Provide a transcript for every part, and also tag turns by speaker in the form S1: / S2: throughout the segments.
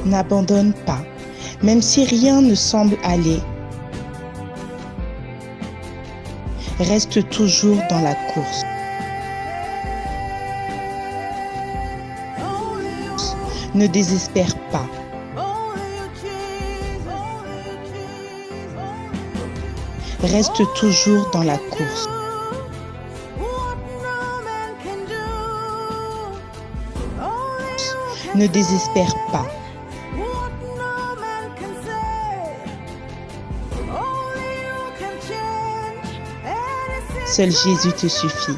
S1: N'abandonne pas, même si rien ne semble aller. Reste toujours dans la course. Ne désespère pas. Reste toujours dans la course. Ne désespère pas. Seul Jésus te suffit.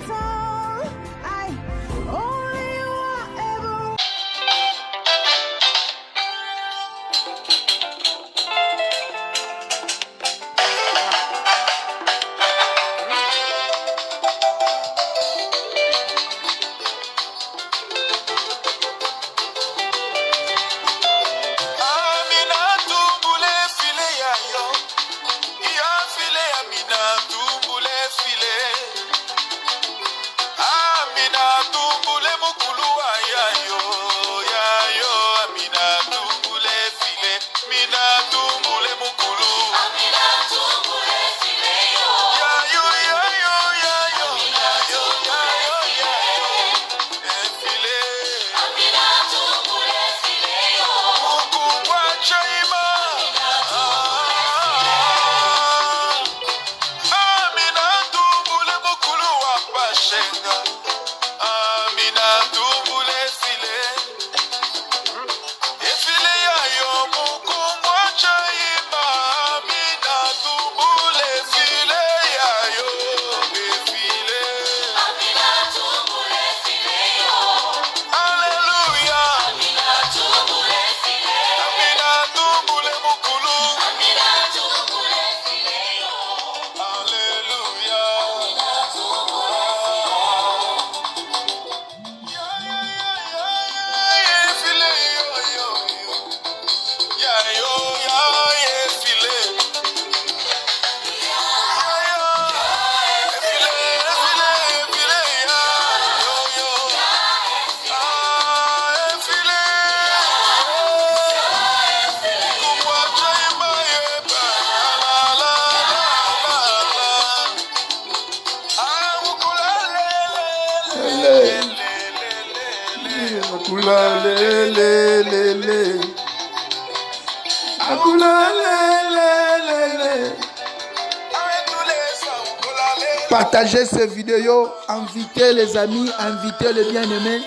S2: Partagez cette vidéo, invitez les amis, invitez les bien-aimés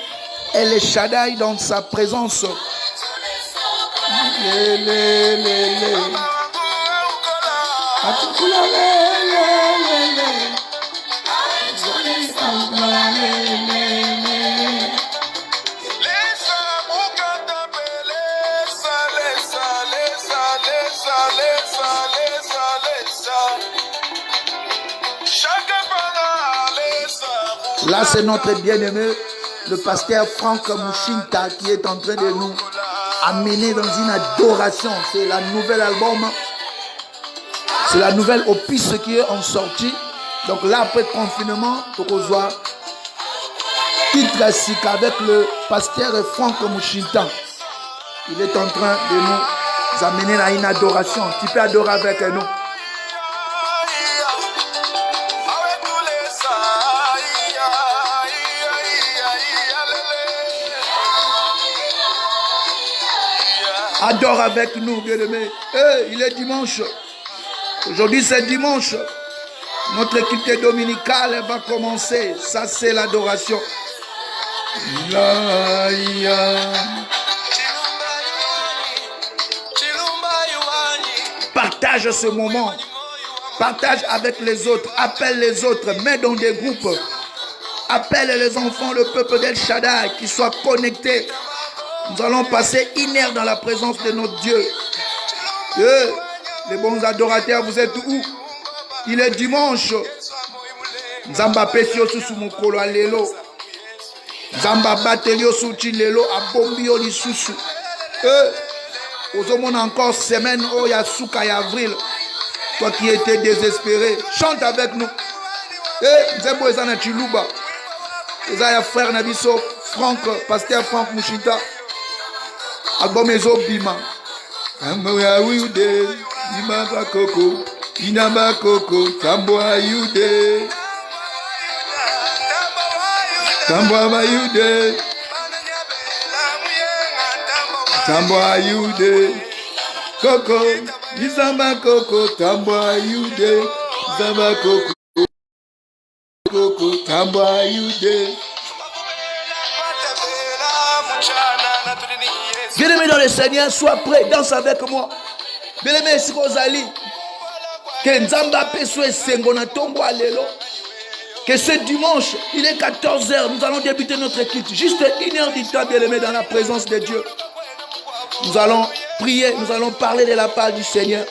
S2: et les Shaddai dans sa présence. Là, c'est notre bien-aimé, le pasteur Franck Mouchinta, qui est en train de nous amener dans une adoration. C'est la nouvelle album, c'est la nouvelle opus qui est en sortie. Donc là, après le confinement, pour qu'on soit titre classique avec le pasteur Franck Mouchinta. Il est en train de nous amener à une adoration. Tu peux adorer avec nous. Adore avec nous, bien-aimés. Hey, il est dimanche. Aujourd'hui, c'est dimanche. Notre culte dominicale va commencer. Ça, c'est l'adoration. Partage ce moment. Partage avec les autres. Appelle les autres. Mets dans des groupes. Appelle les enfants, le peuple d'El Shaddai qui soient connectés. Nous allons passer une heure dans la présence de notre Dieu. Les bons adorateurs, vous êtes où? Il est dimanche. Nzamba pesio susu mokolo alelo. Nzamba batelio suti lelo abombio li susu. Ozomona encore semaine oh ya souka ya avril. Toi qui étais désespéré, chante avec nous. Nzembo ezana chiluba. Ezaya frère Nabiso Franck, pasteur Franck Mouchinta. Agbomezo bima. Tamboya yude. Imaba koko. Inaba koko. Tamboya yude. Tamboya yude. Tamboya yude. Koko. Isamba koko. Tamboya yude. Isamba koko. Koko. Tamboya yude. Bien-aimé dans le Seigneur, sois prêt, danse avec moi. Bien-aimé, si vous allez, que Nzamba Pessoe Sengona Tombo Alelo, que ce dimanche, il est 14h, nous allons débuter notre culte. Juste 1 heure du temps, bien-aimé, dans la présence de Dieu. Nous allons prier, nous allons parler de la part du Seigneur.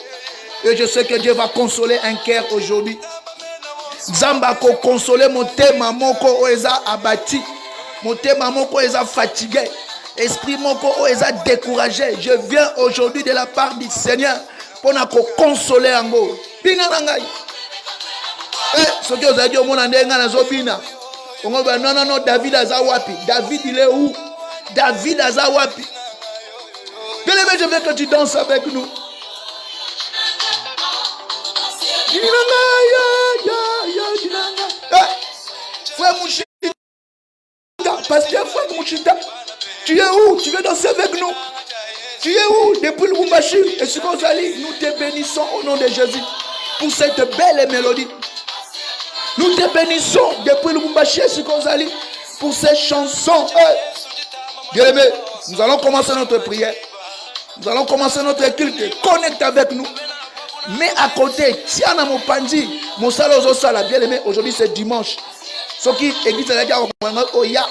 S2: Et je sais que Dieu va consoler un cœur aujourd'hui. Nzamba ko consoler mon thème, moko oeza abati, mon thème, moko oeza fatigué. Esprit moko est découragé. Je viens aujourd'hui de la part du Seigneur pour nous consoler en go. Bina nangai. Ce que vous avez dit au monde en denga zobina. Non, David Azawapi. David il est où? David Azawapi. Bien-aimé, je veux que tu danses avec nous. Frère Mouchita. Pasteur Frère Mouchita. Tu es où? Tu veux danser avec nous? Tu es où? Depuis le Lumbashi. Et ce qu'on s'allie, nous te bénissons au nom de Jésus pour cette belle mélodie. Nous te bénissons depuis le Lumbashi et ce qu'on s'allie pour ces chansons. Bien aimé, nous allons commencer notre prière. Nous allons commencer notre culte. Connecte avec nous. Mais à côté, tiens à mon pandi, mon salozo sala. Bien aimé, aujourd'hui c'est dimanche. Ce qui existe là, on y a.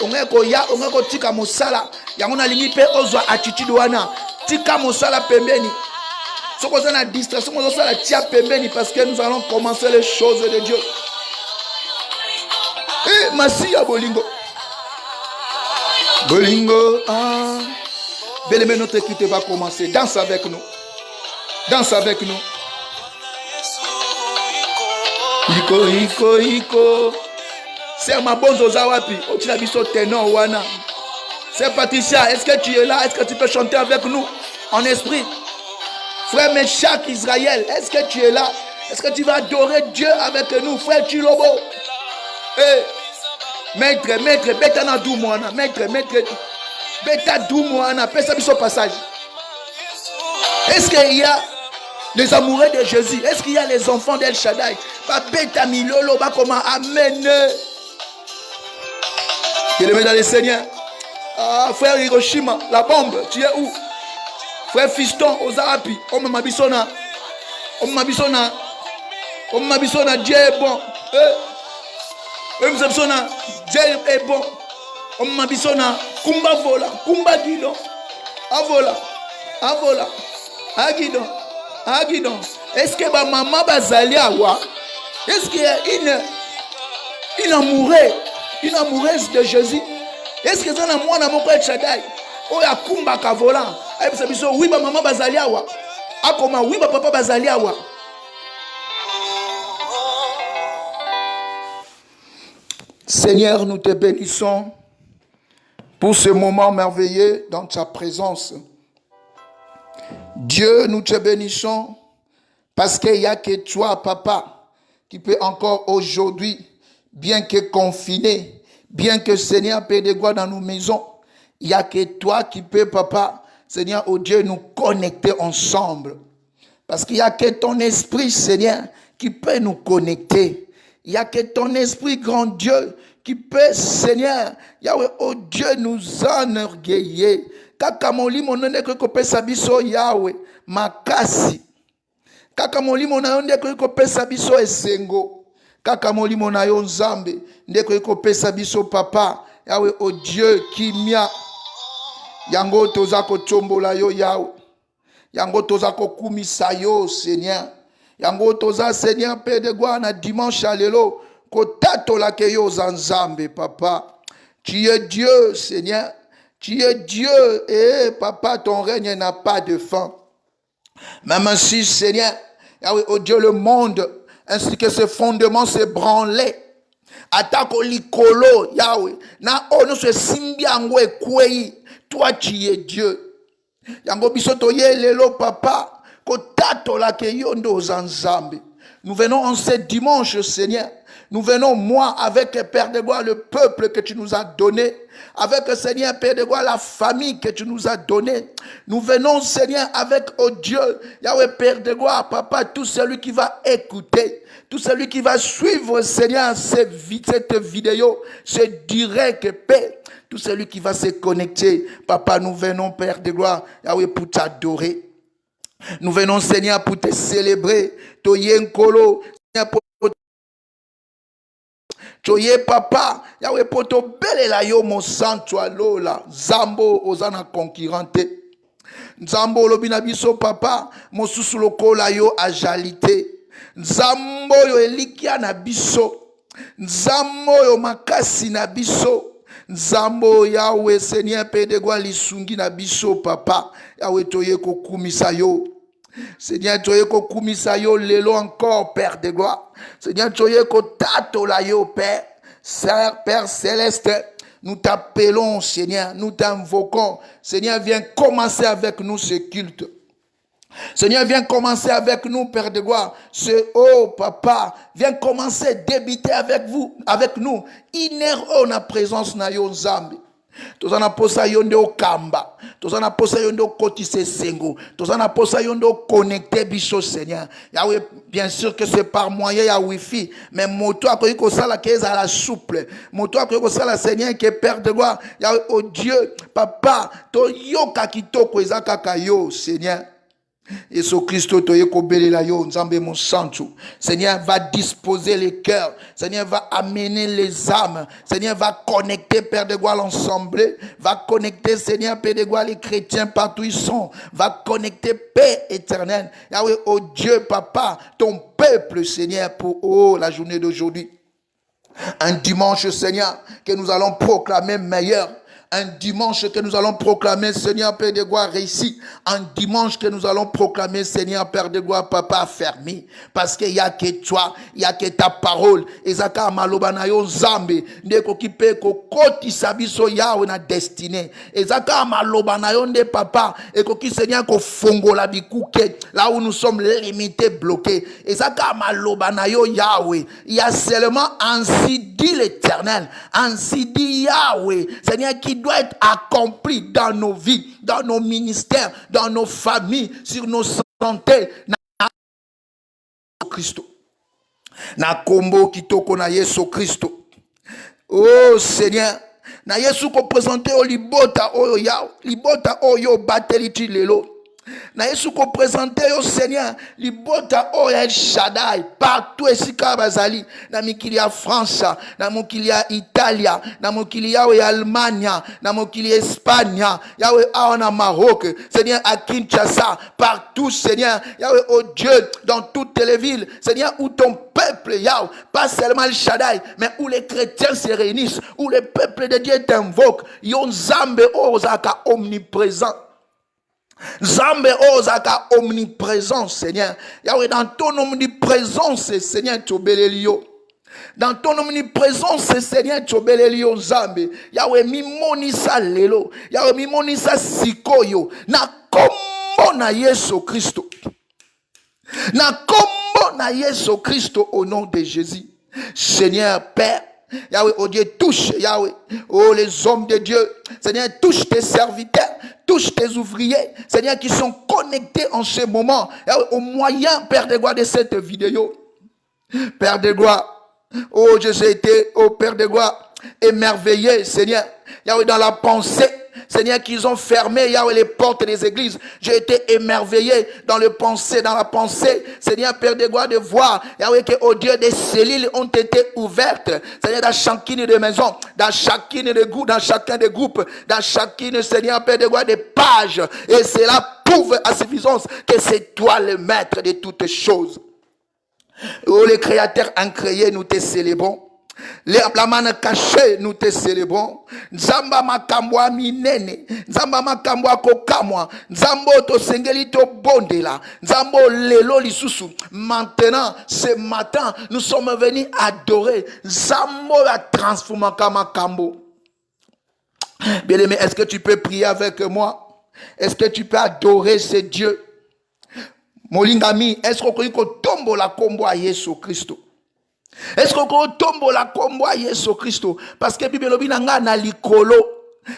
S2: On tika mosala yango na lingi pe ozwa attitude wana tika mosala pembeni soko za na distraction mosala tia pembeni parce que nous allons commencer les choses de Dieu. Et Masia bolingo Bien-aimé, notre équipe va commencer. Danse avec nous. Danse avec nous. Iko c'est ma bonne Zozawapi. C'est Patricia. Est-ce que tu es là? Est-ce que tu peux chanter avec nous en esprit? Frère Meshach Israël, est-ce que tu es là? Est-ce que tu vas adorer Dieu avec nous? Frère Chilobo. Maître, Betana Doumouana. Maître, Beta Doumouana. Pesa biso passage. Est-ce qu'il y a les amoureux de Jésus? Est-ce qu'il y a les enfants d'El Shaddai? Beta Milolo, comment amen. Il est dans le Seigneur. Frère Hiroshima, la bombe, tu es où? Frère Fiston, Ozarapi, Mabisona, Dieu est bon. Dieu est bon. Mabisona, Kumba vola, Kumba guidon, Avola, Agidon. Est-ce que ma maman bazali awa? Est-ce qu'il y a une amoureuse de Jésus? Est-ce que ça n'a moi na moko El Shaddai? Oya kumba ka volant. Ayebisa biso oui ba maman bazali awa. Akoma oui ba papa bazali awa. Seigneur, nous te bénissons pour ce moment merveilleux dans ta présence. Dieu, nous te bénissons parce qu'il n'y a que toi, papa, qui peut encore aujourd'hui, bien que confiné, bien que Seigneur paie des gloires dans nos maisons, il n'y a que toi qui peux, papa, Seigneur, oh Dieu, nous connecter ensemble. Parce qu'il n'y a que ton esprit, Seigneur, qui peut nous connecter. Il n'y a que ton esprit, grand Dieu, qui peut, Seigneur, Yahweh, oh Dieu, nous enorgueillir. Kaka molimo nende ko pesa biso Yahweh, makasi. Kaka molimo na nende ko pesa biso esengo. Kaka molimo na yo nzambe, ndeko ko pesa biso papa, Yahweh, oh Dieu, kimia. Yango toza ko chombola yo Yahweh. Yango toza ko kumisa yo Seigneur. Yango toza Seigneur Père de gloire na dimanche alelo ko tatola ke yo zanzambe papa. Tu es Dieu Seigneur. Tu es Dieu et papa ton règne n'a pas de fin. Même ainsi Seigneur, Yahweh, oh Dieu, le monde ainsi que ses fondements se branlaient. Atako likolo Yahweh. Na ono se simbiango ekwei. Toi tu es Dieu. Yango biso toye lelo papa. Kotatola ke yondo zanzambe. Nous venons en ce dimanche, Seigneur. Nous venons, moi, avec Père de gloire, le peuple que tu nous as donné. Avec, Seigneur, Père de gloire, la famille que tu nous as donnée. Nous venons, Seigneur, avec, oh Dieu, Yahweh, Père de gloire, Papa, tout celui qui va écouter, tout celui qui va suivre, Seigneur, cette vidéo, ce direct, Père, tout celui qui va se connecter. Papa, nous venons, Père de gloire, Yahweh, pour t'adorer. Nous venons, Seigneur, pour te célébrer. Toyenkolo, Seigneur, pour Toye papa, Yahweh, pour te belela yo mon santo alola. Zambo ozana concurrente. Zambo lobina biso papa, mon susulokola yo ajalite. Zambo yo elikia na biso. Zambo yo makasi na biso. Zambo Yahweh, Seigneur, Père de gloire, lisungi na biso papa. Yahweh, toye kokumisa yo. Seigneur, toye kokumisa yo lelo encore, Père de gloire. Seigneur, toye kotato la yo, Père. Père céleste, nous t'appelons, Seigneur, nous t'invoquons. Seigneur, viens commencer avec nous ce culte. Seigneur, viens commencer avec nous, Père de gloire. Oh, papa, viens commencer, débiter avec nous. Inère na présence na yo Nzambe. Tozana posa yonde okamba, tozana posa yonde okotise sengo, tozana posa yonde connecter biso Seigneur. Yahweh, bien sûr que c'est par moyen ya wifi, mais moto akoyi ko sala keza la souple, moto akoyi ko sala Seigneur qui est Père de gloire. Yahweh, oh Dieu, papa, to yoka kitoko ezaka kayo Seigneur. Et ce Christ, Seigneur va disposer les cœurs. Seigneur va amener les âmes. Seigneur va connecter, Père de gloire, l'ensemble. Va connecter, Seigneur, Père de gloire, les chrétiens partout ils sont. Va connecter paix éternelle. Yahweh, oh Dieu, papa, ton peuple, Seigneur, pour la journée d'aujourd'hui. Un dimanche, Seigneur, que nous allons proclamer meilleur. Un dimanche que nous allons proclamer, Seigneur, Père de gloire, réussi. Un dimanche que nous allons proclamer, Seigneur, Père de gloire, Papa, affermi. Parce qu'il n'y a que toi, il n'y a que ta parole. Ezaka maloba na yo Nzambe, ndeko kipe ko koti sabiso yawe na destinée. Ezaka maloba na yo nde papa, eko ki Seigneur ko fongola bikuke, là où nous sommes limités, bloqués. Ezaka maloba na yo Yahweh. Il y a seulement ainsi dit l'Éternel, ainsi dit Yahweh, Seigneur, qui doit être accompli dans nos vies, dans nos ministères, dans nos familles, sur nos santé. Na Christo. Na kombo kitoko na Yesu Christo. Oh Seigneur, na Yesu ko présenter au libota oyo ya, libota oyo bateliti lelo. Na Yesu ko présenter au Seigneur libota o El Shaddai partout esika bazali na mikili ya France, na mokili ya Italia, na mokili ya Allemagne, na mokili ya Espagne, yawe na Maroc, Seigneur à Kinshasa, partout Seigneur, yawe oh Dieu, dans toutes les villes, Seigneur où ton peuple Yahweh, pas seulement El Shaddai, mais où les chrétiens se réunissent, où le peuple de Dieu t'invoque, yon Zambe ozaka omniprésent. Zambe ozaka omniprésent, Seigneur. Yahweh, dans ton omniprésence, Seigneur, tobelelio. Dans ton omniprésence, Seigneur, tobelelio Zambe. Yahweh, mimonisa lelo. Yahweh, mimonisa sikoyo. Na kombo na Yesu Christo. Na kombo na Yesu Christo au nom de Jésus. Seigneur, Père. Yahweh, oh Dieu, touche, Yahweh, oh les hommes de Dieu, Seigneur, touche tes serviteurs, touche tes ouvriers, Seigneur, qui sont connectés en ce moment, Yahweh, au moyen, Père de gloire, de cette vidéo. Père de gloire, oh, j'ai été, oh Père de gloire, émerveillé, Seigneur, Yahweh, dans la pensée, Seigneur, qu'ils ont fermé, Yahweh, les portes des églises. J'ai été émerveillé dans la pensée, Seigneur, Père de gloire, de voir, Yahweh, que, oh Dieu, des cellules ont été ouvertes. Seigneur, dans chacune des maisons, dans chacune des groupes, dans chacun des groupes, dans chacune, Seigneur, Père de gloire, des pages. Et cela prouve à suffisance que c'est toi le maître de toutes choses. Oh, les créateurs incréés, nous te célébrons. La main cachée, nous te célébrons. Nzamba makambwa minene, nzamba makambwa kokamwa, nzambo to sengeli to bondela, nzambo lelo lisusu. Maintenant, ce matin, nous sommes venus adorer. Nzambo la transforma kama kambo. Bien-aimé, est-ce que tu peux prier avec moi? Est-ce que tu peux adorer ce Dieu? Molingami, est-ce qu'on peut tomber la combo à Yesu Christo? Est-ce qu'on peut tomber la combo à Yesu Christo? Parce que Bible lobi nanga na likolo,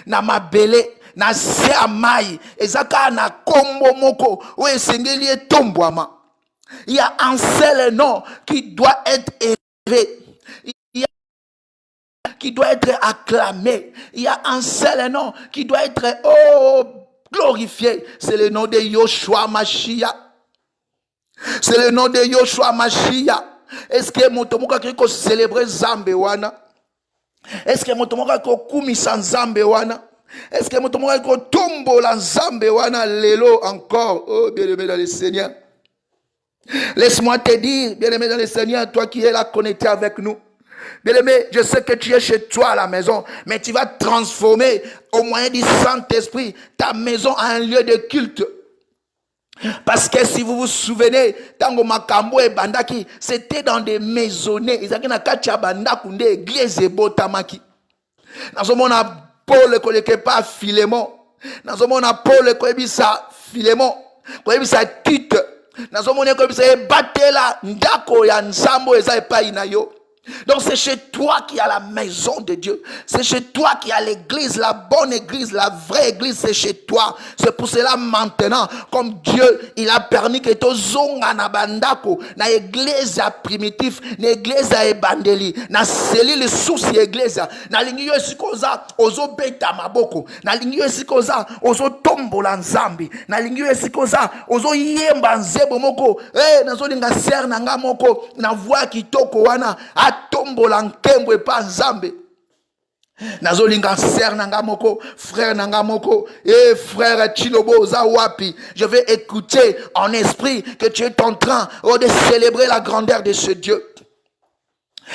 S2: na mabele, na se amai, ezaka na combo moko, ou esengeli etombwama. Il y a un seul nom qui doit être élevé. Qui doit être acclamé. Il y a un seul nom qui doit être glorifié. C'est le nom de Yoshua Mashiach. C'est le nom de Yoshua Mashiach. Est-ce que mon tomoka qui célébrer Zambewana? Est-ce que mon tomoka qui kumisa Zambewana? Est-ce que mon tomoka qui tombe la Zambewana lelo encore? Oh, bien-aimé dans le Seigneur. Laisse-moi te dire, bien-aimé dans le Seigneur, toi qui es là connecté avec nous. Bien-aimé, je sais que tu es chez toi à la maison, mais tu vas transformer au moyen du Saint-Esprit ta maison en un lieu de culte. Parce que si vous vous souvenez, Tango Makambo et Bandaki, c'était dans des maisonnées. Ils avaient kacha Bandaku de église et botamaki. Dans ce monde, Paul ne pas Philémon. Dans ce monde, Paul ne pas Philémon. Ne pas Tite. Dans ce monde, ne pas Batela, Ndako ya Nsambo et pas Inayo. Donc c'est chez toi qu'il y a la maison de Dieu. C'est chez toi qu'il y a l'église, la bonne église, la vraie église, c'est chez toi. C'est pour cela maintenant, comme Dieu, il a permis que tu zonga na bandako, na église primitive, na église ebandeli, na selile souci église, na lingi yo sikoza ozo beta maboko, na lingi yo sikoza ozo tombola nzambi, na lingi yo sikoza ozo yemba nzebo moko, nazo linga ser na nga moko, na voix kitoko wana tombola nkembo epa nzambe. Nazolinga ser nanga moko, frère nanga moko, frère Chilobo Zawapi, je vais écouter en esprit que tu es en train de célébrer la grandeur de ce Dieu.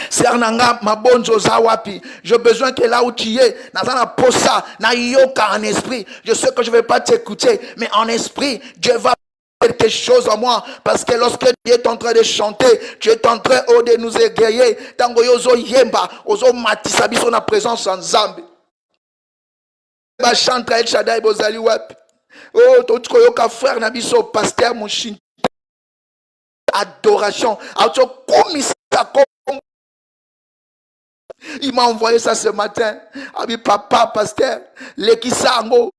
S2: Ser nanga mabonzo Zawapi, j'ai besoin que là où tu es, nazana posa, na yoka en esprit, je sais que je ne vais pas t'écouter, mais en esprit, Dieu va quelque chose en moi, parce que lorsque tu es en train de chanter, tu es en train de nous égayer, tango yozo yemba, ozo matisa biso na présence en Zambi. Ba chante El Shaddai bozali wapi. Oh, to yoka frère na biso pasteur Mushin. Adoration. Il m'a envoyé ça ce matin. Abi papa pasteur, lekisango.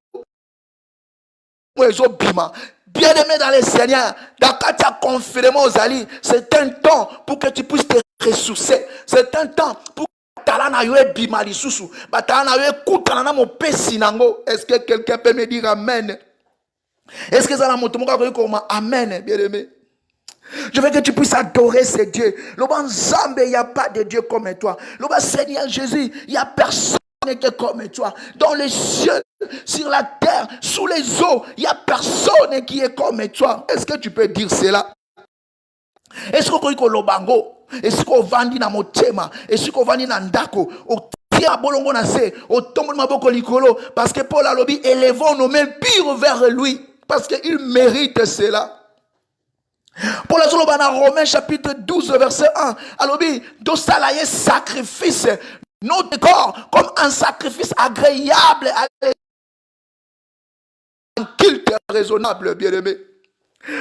S2: Ozo bima. Bien-aimé dans le Seigneur, dans Katia confirmé aux alliés, c'est un temps pour que tu puisses te ressourcer. C'est un temps pour que est-ce que quelqu'un peut me dire Amen? Est-ce que ça n'a pas Amen, bien-aimé? Je veux que tu puisses adorer ce Dieu. Il n'y a pas de Dieu comme toi. Seigneur Jésus, il n'y a personne qui est comme toi. Dans les cieux, sur la terre, sous les eaux, il n'y a personne qui est comme toi. Est-ce que tu peux dire cela? Est-ce qu'on dit lobango? Est-ce qu'on vandi na motema? Est-ce qu'on vandi na ndako? Parce que Paul a lobby, élevons nos mains pires vers lui. Parce qu'il mérite cela. Paul a dit dans Romains chapitre 12 verset 1. Alors, do salaye sacrifice notre corps comme un sacrifice agréable un culte raisonnable, bien-aimé.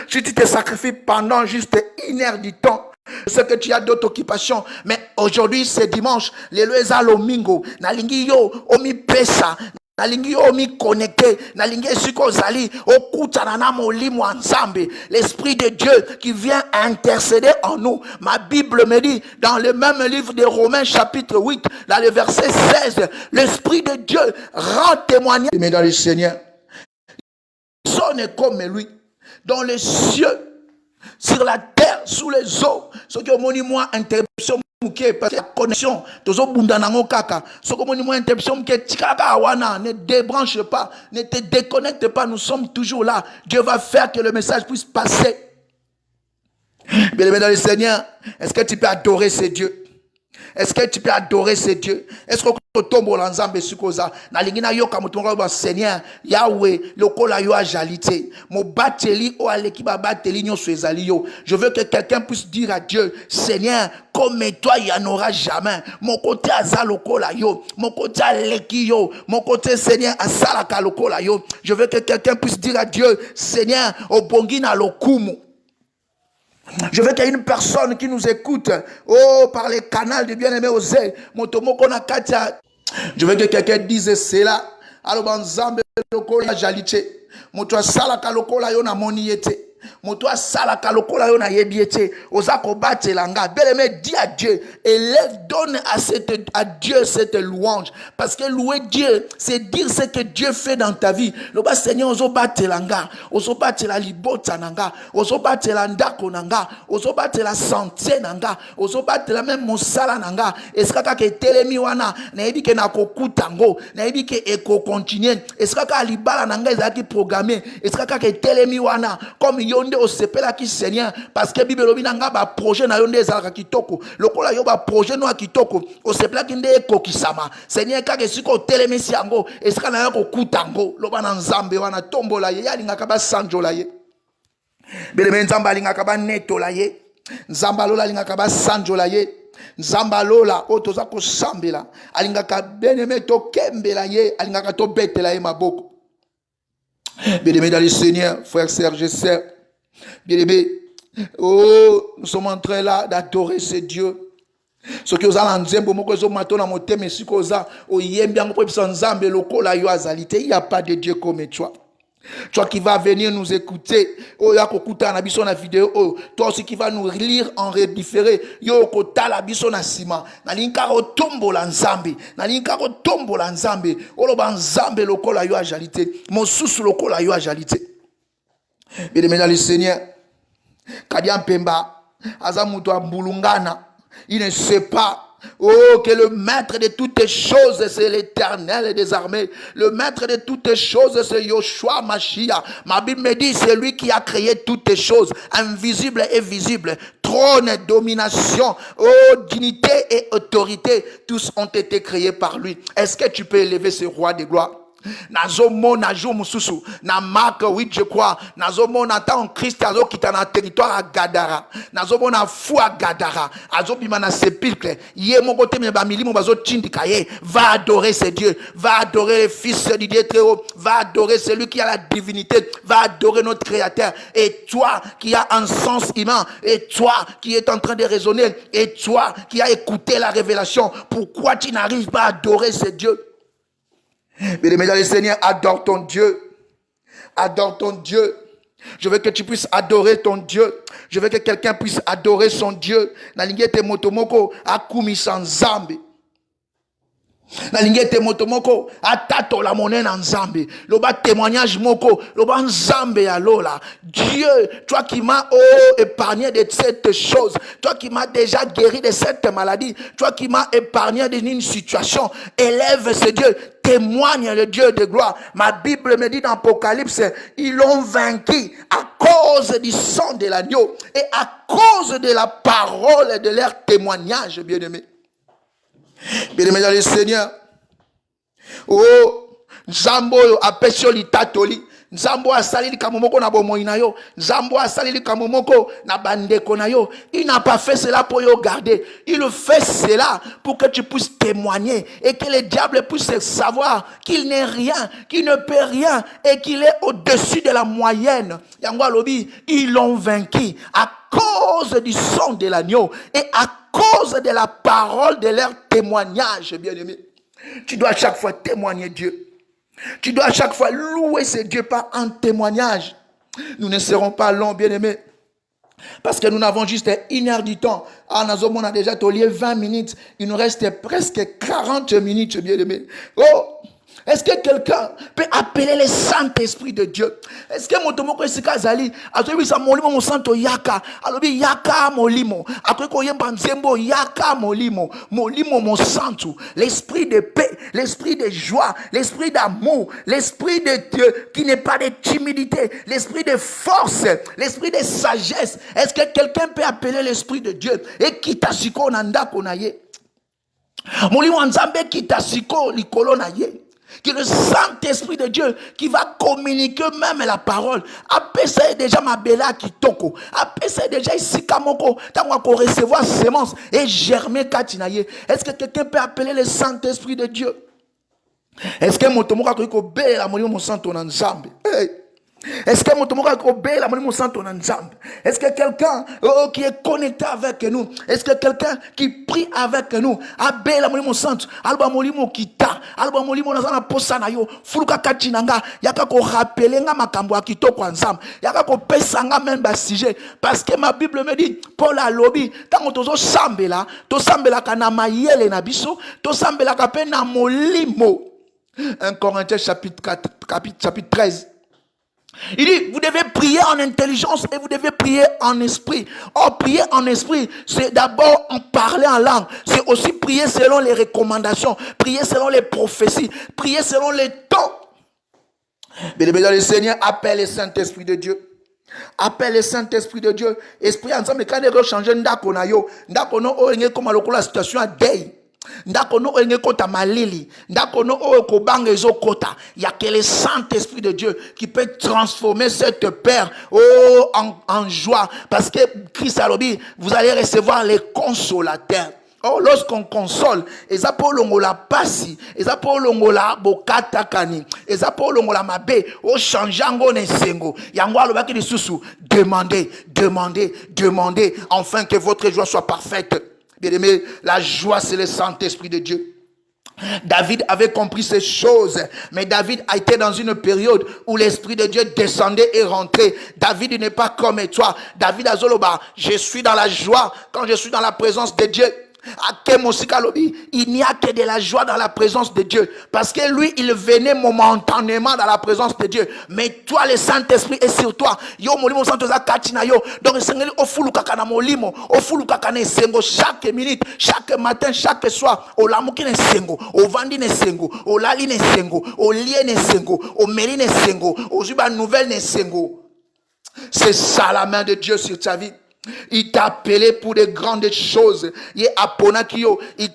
S2: Si tu te sacrifies pendant juste 1 heure du temps, je sais que tu as d'autres occupations, mais aujourd'hui c'est dimanche, les loeza lomingo, nalingi yo omi pesa, nalingi yo omi connecté, nalingi siko zali, okuta na molimo ensemble, l'esprit de Dieu qui vient intercéder en nous. Ma Bible me dit dans le même livre de Romains chapitre 8, dans le verset 16, l'esprit de Dieu rend témoignage. Mais dans le Seigneur, personne n'est comme lui. Dans les cieux, sur la terre, sous les eaux, ce qui est mon moi interruption parce que la connexion, tous au bundanango kaka, ce qui est mon moi interruption que tikaka wana ne débranche pas, ne te déconnecte pas, nous sommes toujours là. Dieu va faire que le message puisse passer. Bien-aimé dans le Seigneur, est-ce que tu peux adorer ce Dieu? Est-ce que tu peux adorer ce Dieu? Est-ce que tu tombes l'ensemble sukoza? Na lingina yoka mutonga ba Seigneur Yahweh lokola yo ajalite. Mo bateli o aleki ba bateli nyoso ezali yo. Je veux que quelqu'un puisse dire à Dieu, Seigneur, comme toi il y en aura jamais. Mon côté aza lokola yo, mon côté aleki yo, mon côté Seigneur asalaka lokola yo. Je veux que quelqu'un puisse dire à Dieu, Seigneur, obongi na lokumu. Je veux qu'il y ait une personne qui nous écoute, par les canaux de bien-aimé Osé. Je veux que quelqu'un dise cela. Alors, banzambe lokola jaliche. Moto salaka lokola yo na moniete. Moto salaka lokola yo na yebiete. Ozako bate langa. Bien-aimé, dis à Dieu, élève, donne à Dieu cette louange. Parce que louer Dieu, c'est dire ce que Dieu fait dans ta vie. Le bas Seigneur, ozo bate langa. Ozo bate la libota nanga. Ozo bate la ndako nanga. Ozo bate la santé nanga. Ozo bate la même mosala nanga. Eskaka ke telemi wana. Na yebi ke na kokutango. Na yebi ke eko continue. Eskaka alibala nanga ezaki programmé. Eskaka ke telemi wana. Comme yonde osepela ki Seigneur. Parce que Bible lobi nanga ba projet na yonde ezalaka kitoko. Lokola yo ba projet no kitoko. Osepela ki nde eko kisama. Seigneur kake siko telemi si yango. Eskaka na yo kokutango. Loba na nzambe wana tombola ye. Yalinga kaba sanjola ye. Beleme nzamba linga kaba netola ye. Nzamba lola linga kaba sanjola ye. Nzamba lola otoza ko sambela. Alinga ka beneme to kembela ye. Alinga ka to betela ye maboko. Bien-aimés dans le Seigneur, frères, sœurs, je sais. Bien-aimés, nous sommes en train là d'adorer ce Dieu. Ce que vous allez dire, il n'y a pas de Dieu comme toi. Toi qui vas venir nous écouter, toi aussi qui vas nous lire en redifféré, bien-aimé dans le Seigneur, Kadian Pemba, Azamuto Mbulungana, il ne sait pas. Oh, que le maître de toutes choses, c'est l'Éternel des armées. Le maître de toutes choses, c'est Yoshua Mashiach. Ma Bible me dit, c'est lui qui a créé toutes choses, invisibles et visibles. Trône, domination, dignité et autorité, tous ont été créés par lui. Est-ce que tu peux élever ce roi de gloire? Nazomo najo mususu na Marc 8 je crois nazomo na ta en Christ azo kita na territoire à Gadara nazomo na fou à Gadara azo bima na sépulcre ye mon côté me ba milimo bazo tindika ye va adorer ce Dieu, va adorer le fils du Dieu très haut, va adorer celui qui a la divinité, va adorer notre créateur. Et toi qui as un sens humain, et toi qui es en train de raisonner, et toi qui as écouté la révélation, pourquoi tu n'arrives pas à adorer ce Dieu? Bien-aimé dans le Seigneur, adore ton Dieu. Adore ton Dieu. Je veux que tu puisses adorer ton Dieu. Je veux que quelqu'un puisse adorer son Dieu. Nalingete motomoko akumi sanzambe. Nalingete motomoko atato la monnaie na nzambe. Loba témoignage moko, loba nzambe ya lola. Dieu, toi qui m'as épargné de cette chose, toi qui m'as déjà guéri de cette maladie, toi qui m'as épargné d'une situation, élève ce Dieu. Témoigne le Dieu de gloire. Ma Bible me dit dans Apocalypse, ils l'ont vaincu à cause du sang de l'agneau et à cause de la parole de leur témoignage, bien-aimé. Bien-aimé dans le Seigneur. Oh, Nzambo apesio litatoli. Nzambo asalili kamomoko na bomoi na yo. Nzambo asalili kamomoko na bandeko na yo. Il n'a pas fait cela pour yo garder. Il fait cela pour que tu puisses témoigner et que le diable puisse savoir qu'il n'est rien, qu'il ne peut rien et qu'il est au-dessus de la moyenne. Yangwa lobi, ils l'ont vaincu à cause du sang de l'agneau et à cause de la parole de leur témoignage, bien-aimé. Tu dois à chaque fois témoigner Dieu. Tu dois à chaque fois louer ce Dieu par un témoignage. Nous ne serons pas longs, bien-aimés. Parce que nous n'avons juste 1 heure du temps. Ah, on a déjà tolé 20 minutes. Il nous reste presque 40 minutes, bien-aimés. Oh! Est-ce que quelqu'un peut appeler le Saint-Esprit de Dieu? Est-ce que mon tomoko esikazali atobi sa molimo mo santo yaka alobi yaka molimo akweko yemba nzembo yaka molimo mo santo, l'esprit de paix, l'esprit de joie, l'esprit d'amour, l'esprit de Dieu qui n'est pas de timidité, l'esprit de force, l'esprit de sagesse. Est-ce que quelqu'un peut appeler l'esprit de Dieu et qui t'asiko nanda konaye? Molimo Nzambe qui t'a siko likolo na ye. Que le Saint-Esprit de Dieu qui va communiquer même la parole. Après ça, déjà ma bella qui toko. Après ça, déjà ici kamoko. Tango ko recevoir semence et germer katinaye. Est-ce que quelqu'un peut appeler le Saint-Esprit de Dieu? Est-ce que mon tomoka ko bela mon santo na Nzambe? Est-ce que est-ce que quelqu'un qui est connecté avec nous? Est-ce que quelqu'un qui prie avec nous? Abela molimo santo, alba molimo kita, alba molimo nazana posa na yo, fuluka katinanga, yaka ko rappeler nga makambo ya kitoko ensemble, yaka ko pesanga même ba sujet parce que ma Bible me dit Paul a lobby, tango tozo sambela, to sambela kana mayele na biso, to sambela ka pe na molimo. 1 Corinthiens chapitre 13. Il dit, vous devez prier en intelligence et vous devez prier en esprit. Or, prier en esprit, c'est d'abord en parler en langue. C'est aussi prier selon les recommandations, prier selon les prophéties, prier selon les temps. Mais le Seigneur appelle le Saint-Esprit de Dieu. Appelle le Saint-Esprit de Dieu. Esprit ensemble, quand il a changé, comme la situation a deuil. Ndakono enge kota malili, ndakono o kobanga ezo kota. Il y a que le Saint-Esprit de Dieu qui peut transformer cette peur en joie, parce que Christ a dit, vous allez recevoir les consolateurs. Oh, lorsqu'on console, eza po longola pasi, eza po longola bokata kani, eza po longola mabe, o chanjango ne sengo. Yango alobaki lisusu, demandez, afin que votre joie soit parfaite. Bien-aimé, la joie, c'est le Saint-Esprit de Dieu. David avait compris ces choses, mais David a été dans une période où l'Esprit de Dieu descendait et rentrait. David n'est pas comme toi. David a Zoloba, je suis dans la joie quand je suis dans la présence de Dieu. Il n'y a que de la joie dans la présence de Dieu, parce que lui il venait momentanément dans la présence de Dieu, mais toi le Saint-Esprit est sur toi. Yo molimo santo za katina yo, donc sengeli ofuluka kana molimo, ofuluka kana sengo chaque minute, chaque matin, chaque soir. Olamuki ne sengo, ovandi ne sengo, olali ne sengo, olie ne sengo, omeri ne sengo, ozuba nouvelle ne sengo. C'est ça la main de Dieu sur ta vie. Il t'a appelé pour de grandes choses. Il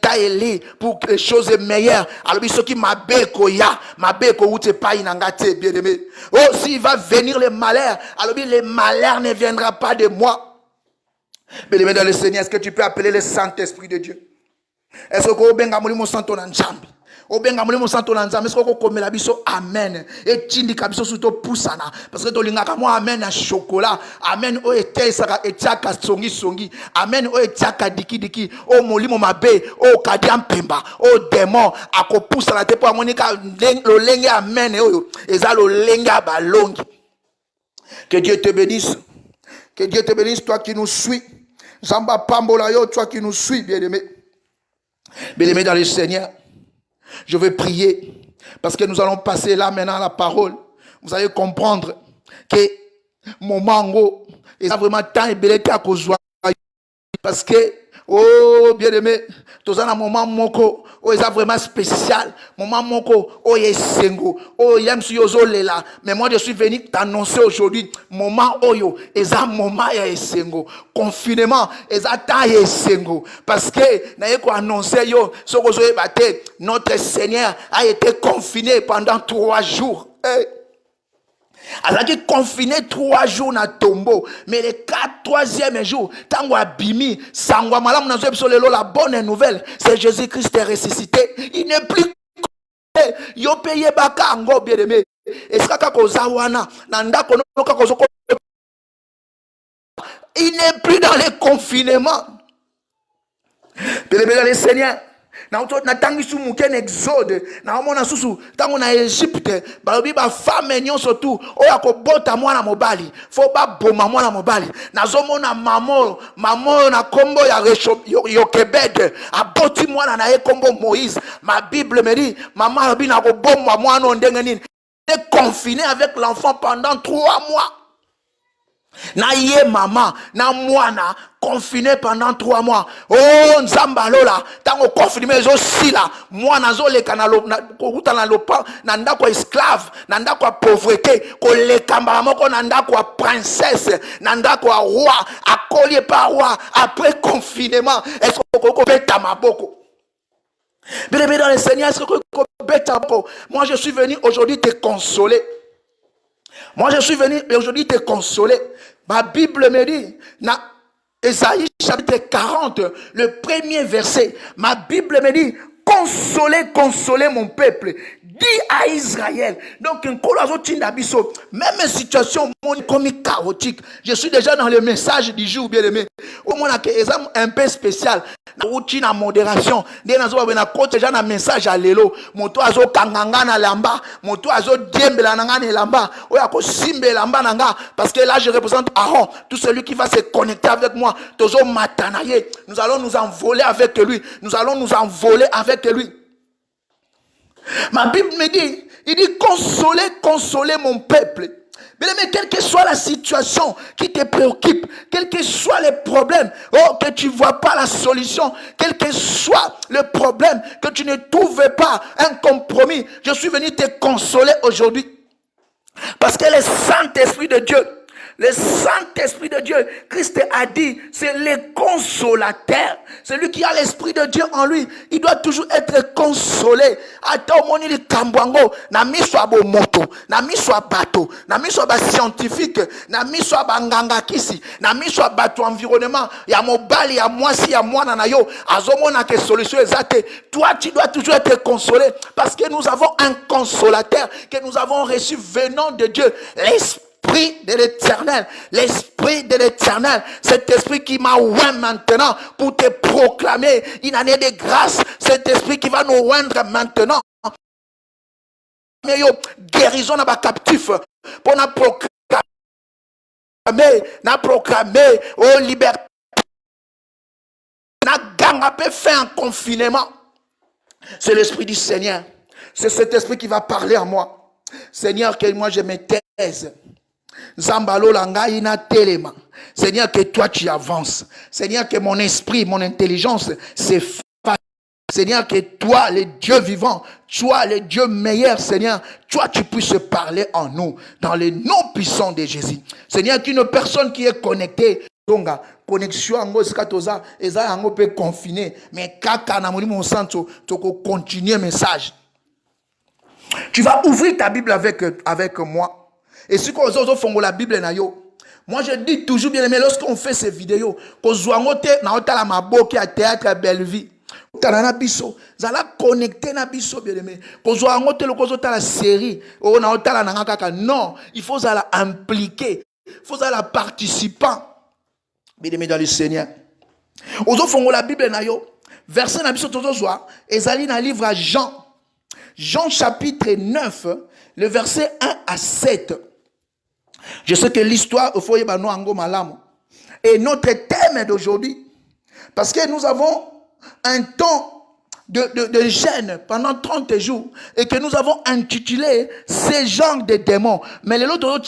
S2: t'a aidé pour des choses meilleures. Alors, ce qui m'a bien-aimé. Oh, s'il va venir le malheur, alors le malheur ne viendra pas de moi. Bien-aimé dans le Seigneur, est-ce que tu peux appeler le Saint-Esprit de Dieu? Est-ce que obenga mulimo santo na nzambe soko komela biso amen et tindi kabiso suto pusana parce que to lingaka mo amen na chocolat, amen o etesaka etiaka songi amen o etiaka diki o molimo mabe o kadia mpemba o démon akopusana te po amonika lo lenge amen oyo eza lo lenge balongi. Que Dieu te bénisse, que Dieu te bénisse, toi qui nous suis. Zamba pambola yo, toi qui nous suis, bien-aimé dans le Seigneur. Je vais prier parce que nous allons passer là maintenant à la parole. Vous allez comprendre que mon mango est vraiment tant et belé à cause parce que oh bien-aimé, tous un moment moko oh est vraiment spécial, moment moko oh est sengo oh yam si yozo lela, mais moi je suis venu t'annoncer aujourd'hui moment oyo est un moment ya sengo confinement est un temps ya sengo parce que na yeko annoncer yo soko zo ebate notre Seigneur a été confiné pendant 3 jours. Azaki confiné 3 jours na tombeau, mais le 3e jour, tango abimi, sangwa malamu na zo lelo, la bonne nouvelle, c'est Jésus-Christ est ressuscité. Il n'est plus yo peye baka ngo bien-aimé. Esaka kozawana na ndako no kakozoko. Il n'est plus dans le confinement. Bien-aimé dans le Seigneur. Na tangisu muken exode na omona susu tango na Egypte balobi ba femme nyonso tu oya ko bota mwana mobali fo ba boma mwana mobali nazomona mamo na kombo ya Yokebed aboti mwana na ye kombo Moïse. Ma Bible me dit maman alobi na ko bomba mwana ndenge nini est confiné avec l'enfant pendant 3 mois. Na ye maman na mwana confiné pendant 3 mois. Oh nzamba lola tango confiné zo sila mwana zo leka na kokuta na lopa na ndako esclave na ndako pauvreté ko lekamba moko na ndako princesse na ndako roi akolié par roi après confinement. Est-ce que ko peta maboko? Bien-aimé dans le Seigneur, moi je suis venu aujourd'hui te consoler. Moi je suis venu aujourd'hui te consoler. Ma Bible me dit, Ésaïe chapitre 40, le premier verset, ma Bible me dit, consolez, consolez mon peuple. Dis à Israël. Donc, même situation chaotique. Je suis déjà dans le message du jour, bien aimé. Au moins, un peu spécial. Na modération. Déjà un message à l'élo. Moto azo kanganga na lamba. Moto azo diembe la nanga ne lamba. Oyako simbe lamba nanga. Parce que là, je représente Aaron. Tout celui qui va se connecter avec moi. Tozo matanaye. Nous allons nous envoler avec lui. Nous allons nous envoler avec lui. Ma Bible me dit, il dit consolez, consolez mon peuple. Mais quelle que soit la situation qui te préoccupe, quels que soient les problèmes, que tu ne vois pas la solution, quel que soit le problème, que tu ne trouves pas un compromis, je suis venu te consoler aujourd'hui. Parce que le Saint-Esprit de Dieu, le Saint-Esprit de Dieu, Christ a dit, c'est le consolateur. Celui qui a l'Esprit de Dieu en lui, il doit toujours être consolé. Attends, mon il kambwango, na mi soit bo moto, na mi soit bateau, na mi soit ba scientifique, na mi soit ba nganga kisi, na mi soit bateau environnement, ya mobali, ya mwasi, ya mwana na yo, azomona ke solution exacte. Toi, tu dois toujours être consolé parce que nous avons un consolateur que nous avons reçu venant de Dieu, l'Esprit de l'éternel, l'Esprit de l'éternel, cet esprit qui m'a oint maintenant pour te proclamer une année de grâce, cet esprit qui va nous oindre maintenant. Guérison à ma captif pour nous proclamer, oh liberté. Na gangapé fait un confinement. C'est l'esprit du Seigneur. C'est cet esprit qui va parler à moi. Seigneur, que moi je me taise. Zambalo langai na telema. Seigneur, que toi tu avances. Seigneur, que mon esprit, mon intelligence s'efface. Seigneur, que toi, le Dieu vivant, toi, le Dieu meilleur, Seigneur, toi, tu puisses parler en nous, dans le nom puissant de Jésus. Seigneur, qu'une personne qui est connectée, donc, connexion en Goskatoza, et ça, on peut confiner, mais kaka na mon santo, tu peux continuer le message. Tu vas ouvrir ta Bible avec moi. Et si on fait la Bible, moi je dis toujours bien aimé, lorsqu'on fait ces vidéos, qu'on soit na maboki à théâtre Belleville, t'as biso, zala connecté na biso bien aimé, qu'on soit la série, non, il faut la impliquer, il faut la participant, bien aimé dans le Seigneur. On fait la Bible verset na biso tozo zoa, ezali na livre à Jean chapitre 9, le verset 1 à 7. Je sais que l'histoire, il faut y avoir un malam. Et notre thème d'aujourd'hui, parce que nous avons un temps de jeûne pendant 30 jours et que nous avons intitulé ces genres de démons. Mais les autres,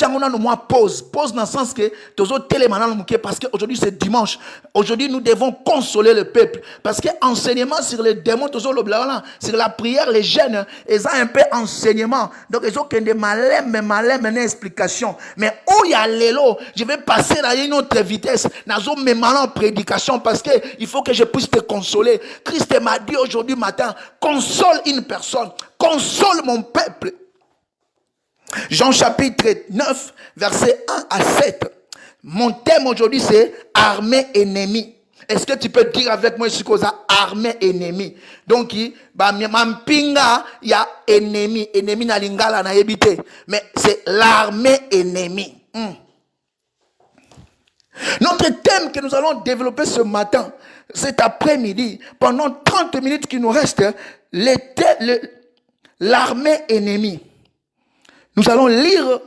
S2: pause dans le sens que parce qu'aujourd'hui c'est dimanche. Aujourd'hui nous devons consoler le peuple parce que enseignement sur les démons, sur la prière, les jeûnes, ils ont un peu enseignement. Donc ils ont des malem une explication. Mais où il y a l'élo, je vais passer à une autre vitesse. Dans mes malins prédication parce que il faut que je puisse te consoler. Christ m'a dit aujourd'hui matin, console une personne, console mon peuple. Jean chapitre 9, verset 1 à 7. Mon thème aujourd'hui c'est armée ennemie. Est-ce que tu peux dire avec moi ce que c'est armée ennemie? Donc, mampinga, il y a ennemi. Ennemi na lingala na yebite. Mais c'est l'armée ennemie. Notre thème que nous allons développer ce matin, cet après-midi, pendant 30 minutes qui nous restent, l'armée ennemie. Nous allons lire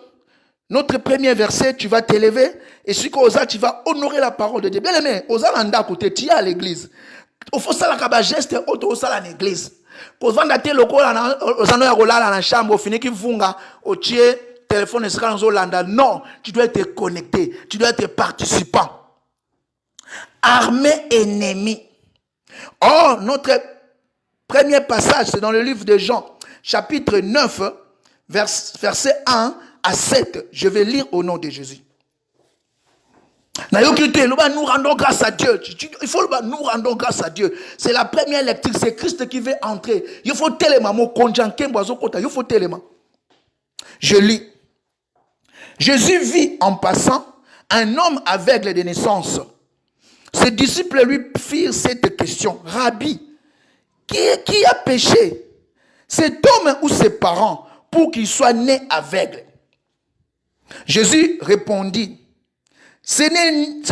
S2: notre premier verset, tu vas t'élever, et si tu vas honorer la parole de Dieu. Bien aimé, osa landa côté, tu es à l'église. Il faut ça la geste auto ça à l'église. Quand on va te lokola ozano ya kolala na chambre, fini ki vunga, o tie téléphone esika nzo landa. Non, tu dois être connecté, tu dois être participant. Armée ennemie. Oh, notre premier passage, c'est dans le livre de Jean, chapitre 9, verset 1 à 7. Je vais lire au nom de Jésus. Nous rendons grâce à Dieu. Il faut nous rendons grâce à Dieu. C'est la première lecture. C'est Christ qui veut entrer. Il faut tellement. Il faut tellement. Je lis. Jésus vit en passant un homme aveugle de naissance. Ses disciples lui firent cette question. Rabbi, qui a péché? Cet homme ou ses parents pour qu'il soit né aveugle? Jésus répondit. Ce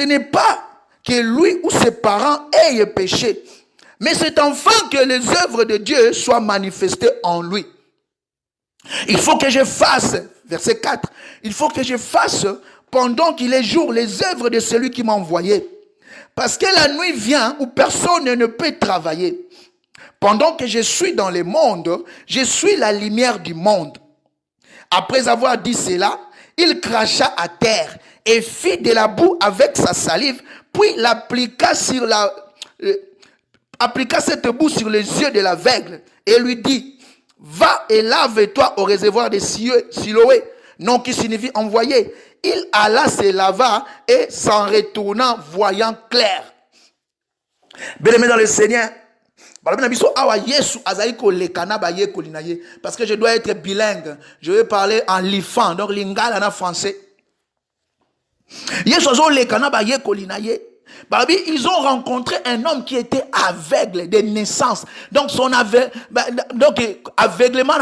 S2: n'est pas que lui ou ses parents aient péché, mais c'est enfin que les œuvres de Dieu soient manifestées en lui. Il faut que je fasse, verset 4, il faut que je fasse pendant qu'il est jour les œuvres de celui qui m'a envoyé. Parce que la nuit vient où personne ne peut travailler. Pendant que je suis dans le monde, je suis la lumière du monde. Après avoir dit cela, il cracha à terre et fit de la boue avec sa salive, puis appliqua cette boue sur les yeux de l'aveugle et lui dit, va et lave-toi au réservoir de Siloé, nom qui signifie envoyé. Il alla se lava et s'en retournant voyant clair. Bien-aimé dans le Seigneur, parce que je dois être bilingue, je vais parler en lifan, donc lingala en français. Ils ont rencontré un homme qui était aveugle de naissance. Donc son aveuglement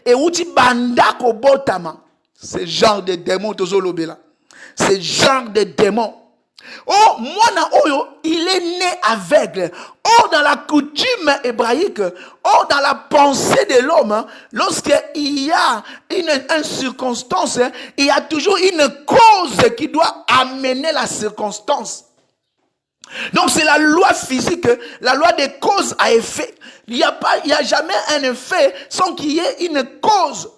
S2: et outi bandako botama. Ce genre de démon tozolobela. Ce genre de démon. Oh, mwana oyo, il est né aveugle. Oh, dans la coutume hébraïque, oh, dans la pensée de l'homme, lorsqu'il y a une circonstance, il y a toujours une cause qui doit amener la circonstance. Donc, c'est la loi physique, la loi des causes à effet. Il n'y a jamais un effet sans qu'il y ait une cause.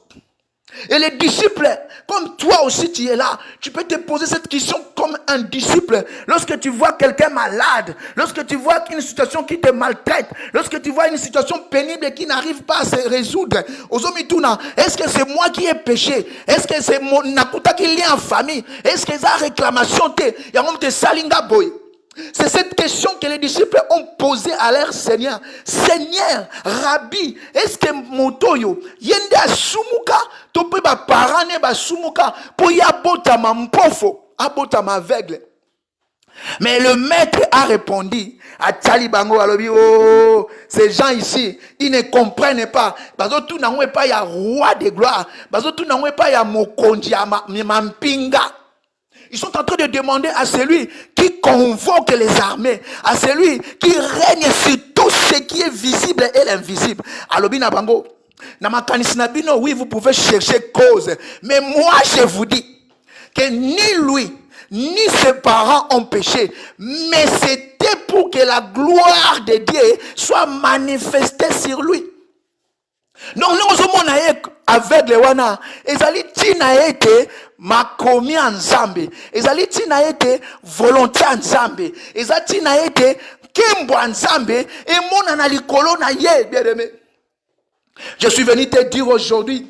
S2: Et les disciples, comme toi aussi tu es là, tu peux te poser cette question comme un disciple. Lorsque tu vois quelqu'un malade, lorsque tu vois une situation qui te maltraite, lorsque tu vois une situation pénible qui n'arrive pas à se résoudre, est-ce que c'est moi qui ai péché? Est-ce que c'est mon nakuta qui est en famille? Est-ce que c'est la réclamation? C'est cette question que les disciples ont posée à leur Seigneur. Seigneur, Rabbi, est-ce que motoyo yende asumuka tope ba parane ba sumuka pour y abotama mpofo, abotama aveugle? Mais le maître a répondu à Talibango alobi, oh, ces gens ici, ils ne comprennent pas. Parce que tout n'a pas ya roi de gloire. Parce que tout n'a pas ya mokonji mampinga. Ils sont en train de demander à celui qui convoque les armées, à celui qui règne sur tout ce qui est visible et l'invisible. Alobina bango, namakanisnabino, oui, vous pouvez chercher cause. Mais moi, je vous dis que ni lui, ni ses parents ont péché. Mais c'était pour que la gloire de Dieu soit manifestée sur lui. Donc, nous sommes avec les wana, ezali tina ete makomi nzambe, ezali tina ete volonté nzambe, ezali tina ete kembo nzambe et mon na likolo na ye, bien-aimé. Je suis venu te dire aujourd'hui,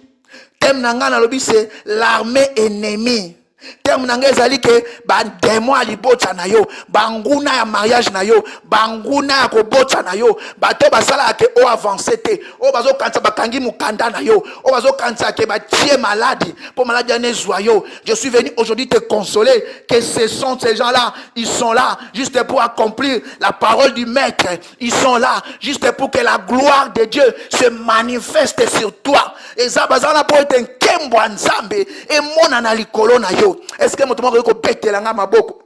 S2: thème nanga na lobi c'est l'armée ennemie. Terme nanga ezali ke ba démon alibota na yo, banguna ya mariage na yo, banguna ya kobota na yo, bato basala ke o avancer te, o bazo kanza bakangi mukanda na yo, o bazo kanza ke ba tie maladie, pour maladie ne joyeux. Je suis venu aujourd'hui te consoler que ce sont ces gens-là, ils sont là juste pour accomplir la parole du maître. Ils sont là juste pour que la gloire de Dieu se manifeste sur toi. Et ça bazana pour être un kembo nzambe et mon analikolo na yo. Est-ce que mon tomo ko betela nga maboko?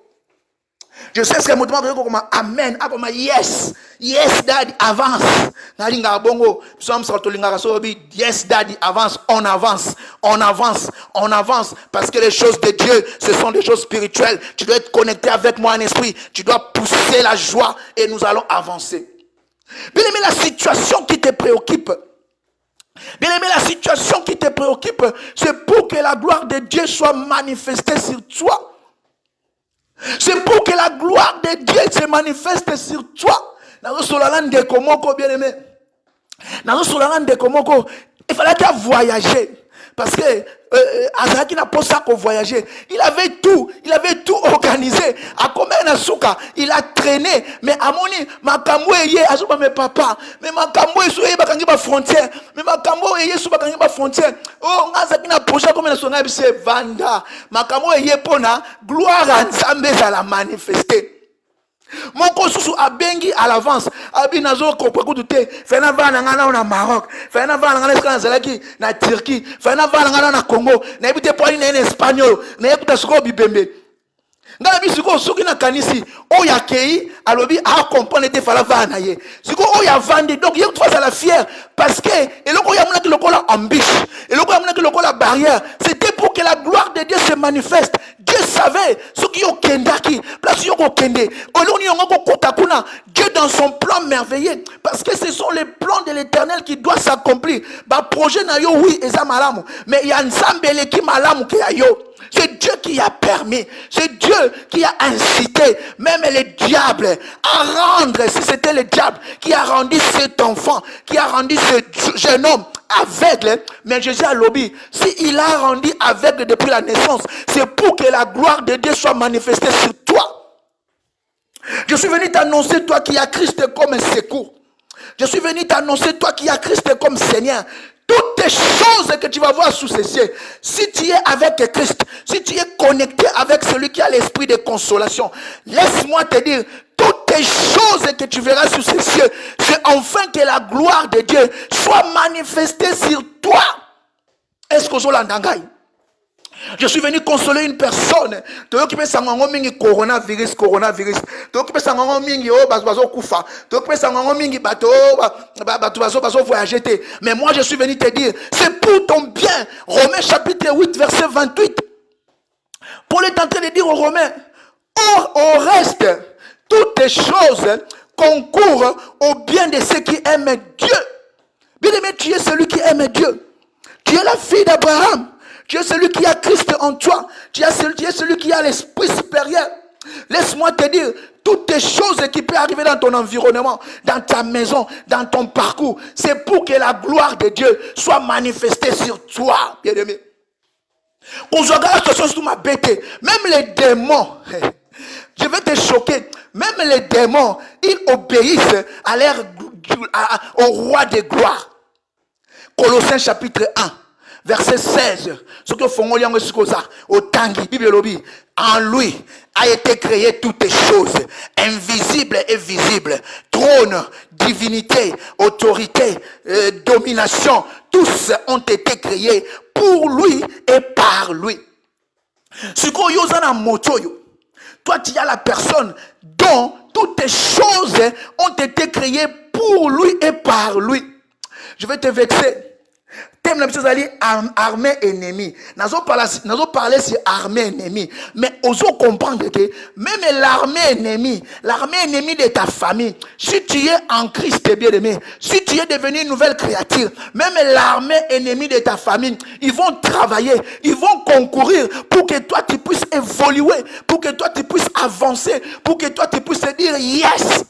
S2: Je sais ce que mon tomo ko amen, akoma yes. Yes daddy, avance. Nalinga bongo, psalm sortolinga so bi yes daddy, avance, on avance. On avance, on avance parce que les choses de Dieu, ce sont des choses spirituelles. Tu dois être connecté avec moi en esprit, tu dois pousser la joie et nous allons avancer. Bien aimé, la situation qui te préoccupe, bien aimé, la situation qui te préoccupe, c'est pour que la gloire de Dieu soit manifestée sur toi. C'est pour que la gloire de Dieu se manifeste sur toi. Bien aimé, il fallait voyager. Parce que Azaki n'a pas ça qu'on voyageait. Il avait tout organisé. À combien Nasuka, il a traîné. Mais à mon makambo eye azoba mes papa. Mais makambo esoye bakangi ba frontière. Mais makambo eye so bakangi ba frontière. Oh Azaki na projet comme na songa bise vanda. Makambo eye pona gloire à Nzambe za la manifester. Mon consusu a bengi à l'avance. Abi nazo kopako douté. Fena va na na Maroc. Fena va na na Zalaki na Turquie. Fena va na Congo. Na ebite poli na espagnol. Na ebite soko bibembe. Ngala bi siko soki na kanisi. O ya kei alobi a comprendre te fala va na ye. Siko o ya vandi. Donc il faut la fière parce que eloko ya mona ki lokola ambiche. Eloko ya mona ki lokola barrière. C'était pour que la gloire de Dieu se manifeste. Dieu savait ce qui est kendaki, place yoko kende. Dieu dans son plan merveilleux, parce que ce sont les plans de l'Éternel qui doivent s'accomplir. Bah projet na yo oui et ça malamu, mais il y a Nzambele qui malamu qui a yo. C'est Dieu qui a permis, c'est Dieu qui a incité même les diables à rendre, si c'était le diable qui a rendu cet enfant, qui a rendu ce jeune homme aveugle, mais Jésus a lobby. S'il a rendu aveugle depuis la naissance, c'est pour que la gloire de Dieu soit manifestée sur toi. Je suis venu t'annoncer, toi qui as Christ comme un secours. Je suis venu t'annoncer, toi qui as Christ comme Seigneur. Toutes les choses que tu vas voir sous ces cieux, si tu es avec Christ, si tu es connecté avec celui qui a l'esprit de consolation, laisse-moi te dire, toutes les choses que tu verras sous ces cieux, c'est enfin que la gloire de Dieu soit manifestée sur toi. Est-ce que je suis venu consoler une personne. Tu occupes sangango mingi coronavirus. Tu occupes sangango mingi bazo kufa. Tu occupes sangango mingi bato bazo voyager. Mais moi je suis venu te dire, c'est pour ton bien. Romains chapitre 8 verset 28. Paul est en train de dire aux Romains, or au reste, toutes les choses concourent au bien de ceux qui aiment Dieu. Bien aimé, tu es celui qui aime Dieu. Tu es la fille d'Abraham. Tu es celui qui a Christ en toi. Tu es celui qui a l'esprit supérieur. Laisse-moi te dire, toutes les choses qui peuvent arriver dans ton environnement, dans ta maison, dans ton parcours, c'est pour que la gloire de Dieu soit manifestée sur toi, bien-aimé. Même les démons, je vais te choquer, même les démons, ils obéissent au roi de gloire. Colossiens chapitre 1. Verset 16, ce que font au Tangi, Bible lobby, en lui a été créé toutes les choses, invisibles et visibles, trône, divinité, autorité, domination, tous ont été créés pour lui et par lui. Ce que yozana motoyo, toi tu as la personne dont toutes les choses ont été créées pour lui et par lui. Je vais te vexer. Thème la chose aller armée ennemie. Nous parler sur armée ennemie, mais osons comprendre que même l'armée ennemie de ta famille, si tu es en Christ bien aimé, si tu es devenu une nouvelle créature, même l'armée ennemie de ta famille, ils vont travailler, ils vont concourir pour que toi tu puisses évoluer, pour que toi tu puisses avancer, pour que toi tu puisses te dire yes.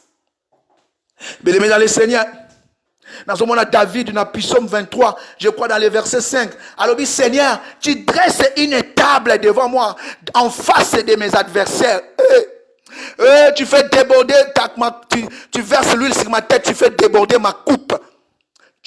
S2: Bien aimé dans le Seigneur. Dans ce moment David, dans Psaume 23, je crois dans le verset 5, alors dit Seigneur, tu dresses une table devant moi, en face de mes adversaires. Tu fais déborder, tu verses l'huile sur ma tête, tu fais déborder ma coupe.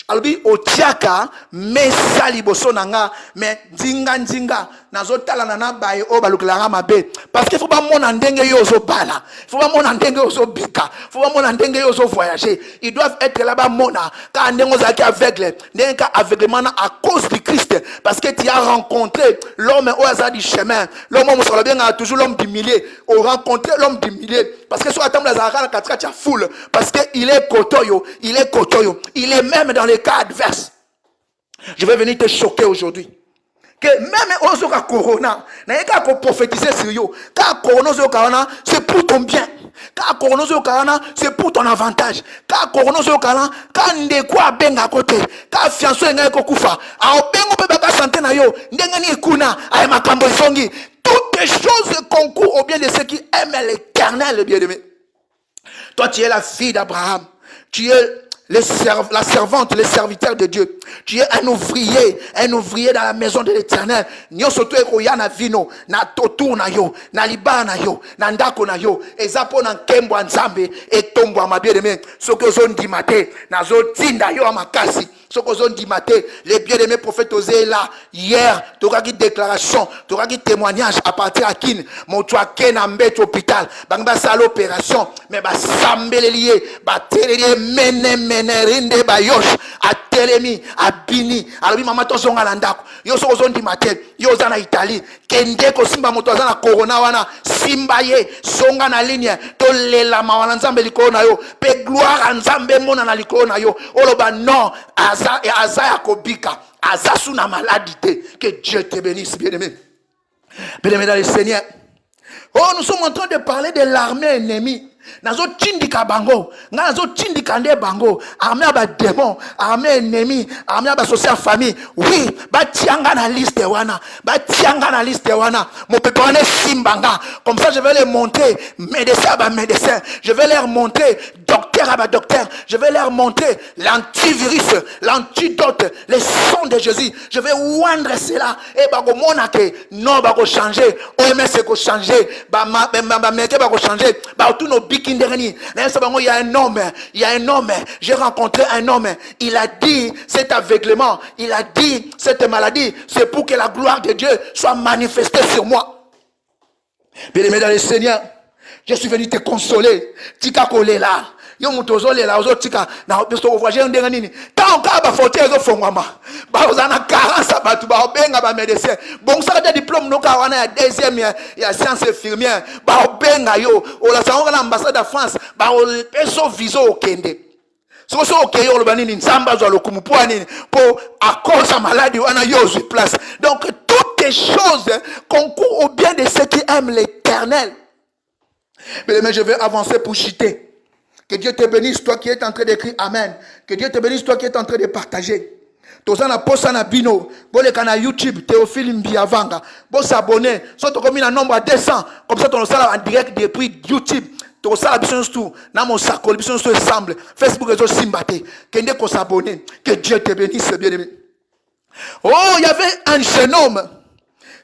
S2: Alors dit otiaka mesa liboso nanga mais nzinga nazotala nana baye o baluklanga mabe parce que faut pas mon ndenge yo zo bala, faut pas mon ndenge yo zo bika, faut pas mon ndenge yo zo voyager. Ils doivent être là-bas mona quand ndengo zaki aveugle ndenga aveuglement à cause du Christ, parce que tu as rencontré l'homme au hasard du chemin. L'homme on sera bien toujours l'homme du milieu, on rencontré l'homme du milieu parce que sur la table la katra tu as foule parce que il est kotoyo, il est même dans les cas adverses. Je vais venir te choquer aujourd'hui. Que même aux autres corona, n'a pas qu'à prophétiser sur eux. Car corona, c'est pour ton bien. Car corona, c'est pour ton avantage. Car corona, car ndekwa benga côté. Car fianço nga kokufa. A bengo beba santé na yo. Ndenga ni kuna ay makambo songi. Toutes les choses concourent au bien de ceux qui aiment l'Éternel, bien-aimé. Toi, tu es la fille d'Abraham. Tu es la servante, les serviteurs de Dieu. Tu es un ouvrier dans la maison de l'Éternel. Nyosoto ekoya na vino, na totu na yo, na liba na yo, na ndako na yo. Ezapo na nkembo nzambe, etombo ma bien-aimé. Soko zondi mate, na zo tinda yo amakasi. Soko zondi mate, les bien-aimés prophètes osé là hier, tu as une déclaration, tu as un témoignage à partir à kin, mon tu as ken ambet hôpital, bangba sa l'opération, mais ba sambele lié, ba télé mene rinde ba yosh, a telemi, a bini, alors maman to zonga landako, yo soko zondi mate, yo zana Italie, kende ko simba moto zana corona wana, simba ye, songa na ligne, to lela mawana nzambe likolo na yo, pe gloire nzambe mona na likolo na yo, oloba non, Aza Kobika, Aza suna maladie. Que Dieu te bénisse, bien-aimé. Bien-aimé dans le Seigneur. Oh, nous sommes en train de parler de l'armée ennemie. Nazo tindika bango, nazo tindika nde bango, armée aba démon, armée ennemi, armée aba social famille. Oui, ba tianga na liste wana, mon peuple wana simbanga. Comme ça je vais les montrer, médecin aba médecin, je vais leur montrer docteur aba docteur, je vais leur montrer l'antivirus, l'antidote, le sang de Jésus. Je vais oindre cela et bago monake, non bago changer, OMS ko changer, ba meke bago changer, ba tout nos il y a un homme, j'ai rencontré un homme, il a dit cet aveuglement, il a dit cette maladie, c'est pour que la gloire de Dieu soit manifestée sur moi. Bien-aimé dans le Seigneur, je suis venu te consoler. Tika kolé là. Yo mutozole la ozo tika na besto voyager ndenge nini. Tant ka ba faute ezo fongwama. Ba ozana carence ba tu ba obenga ba médecin. Bon ça de diplôme no ka wana ya deuxième ya science infirmière. Ba obenga yo. Ola sango na ambassade de France. Ba o peso visa okende. So okeyo lo banini nzamba zo lokumu po nini po à cause de maladie wana yo sur place. Donc toutes les choses concourent au bien de ceux qui aiment l'Éternel. Mais je vais avancer pour chuter. Que Dieu te bénisse, toi qui es en train d'écrire Amen. Que Dieu te bénisse, toi qui es en train de partager. Tozana posa na bino, bole kana YouTube, Théophile Mbiavanga. Bon s'abonner, soit tu commis un nombre à 200, comme ça tu le en direct depuis YouTube. Tu as la bision tout, na mon saco, la bision tout ensemble. Facebook et Simbate. Kende ko s'abonner. Que Dieu te bénisse, bien-aimé. Oh, il y avait un jeune homme.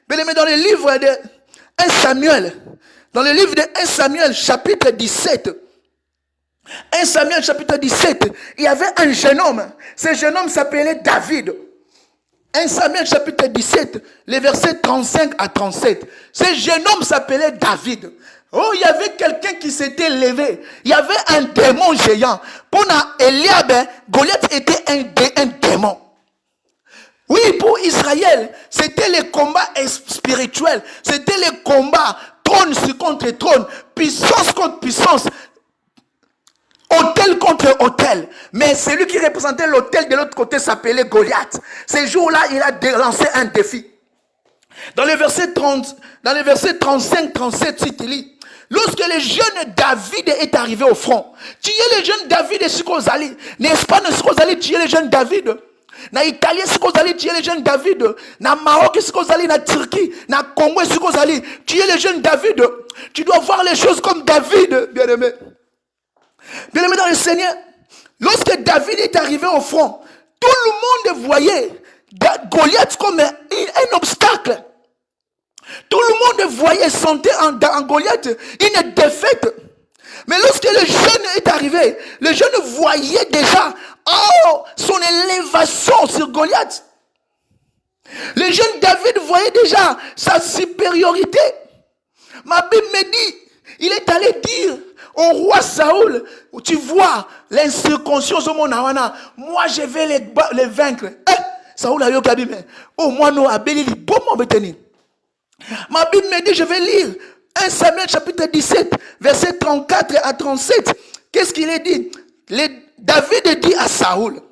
S2: Bien-aimé, dans le livre de 1 Samuel. Dans le livre de 1 Samuel, chapitre 17. 1 Samuel chapitre 17, il y avait un jeune homme. Ce jeune homme s'appelait David. 1 Samuel chapitre 17, les versets 35 à 37. Ce jeune homme s'appelait David. Oh, il y avait quelqu'un qui s'était levé. Il y avait un démon géant. Pour Eliab, Goliath était un démon. Oui, pour Israël, c'était le combat spirituel. C'était le combat trône contre trône, puissance contre puissance. Hôtel contre hôtel. Mais celui qui représentait l'hôtel de l'autre côté s'appelait Goliath. Ce jour-là, il a lancé un défi. Dans les versets 35-37, si tu lis, lorsque le jeune David est arrivé au front, tu es le jeune David de Sikozali. N'est-ce pas, Sikozali, tu es le jeune David. Na Italie, Sikozali, tu es le jeune David. Na Maroc, Sikozali, na Turquie, na Congo, Sikozali, tu es le jeune David. Tu dois voir les choses comme David, bien-aimé. Bien-aimé dans le Seigneur, lorsque David est arrivé au front, tout le monde voyait Goliath comme un obstacle. Tout le monde voyait, sentait en Goliath une défaite. Mais lorsque le jeune est arrivé, le jeune voyait déjà son élévation sur Goliath. Le jeune David voyait déjà sa supériorité. Ma Bible me dit, il est allé dire au roi Saoul, tu vois l'incirconcision au Monawana, moi je vais les vaincre. Saoul a eu la Bible. Oh, moi non, Abeli, bon mon béteni. Ma Bible me dit, je vais lire 1 Samuel chapitre 17, versets 34 à 37. Qu'est-ce qu'il est dit? David dit à Saoul,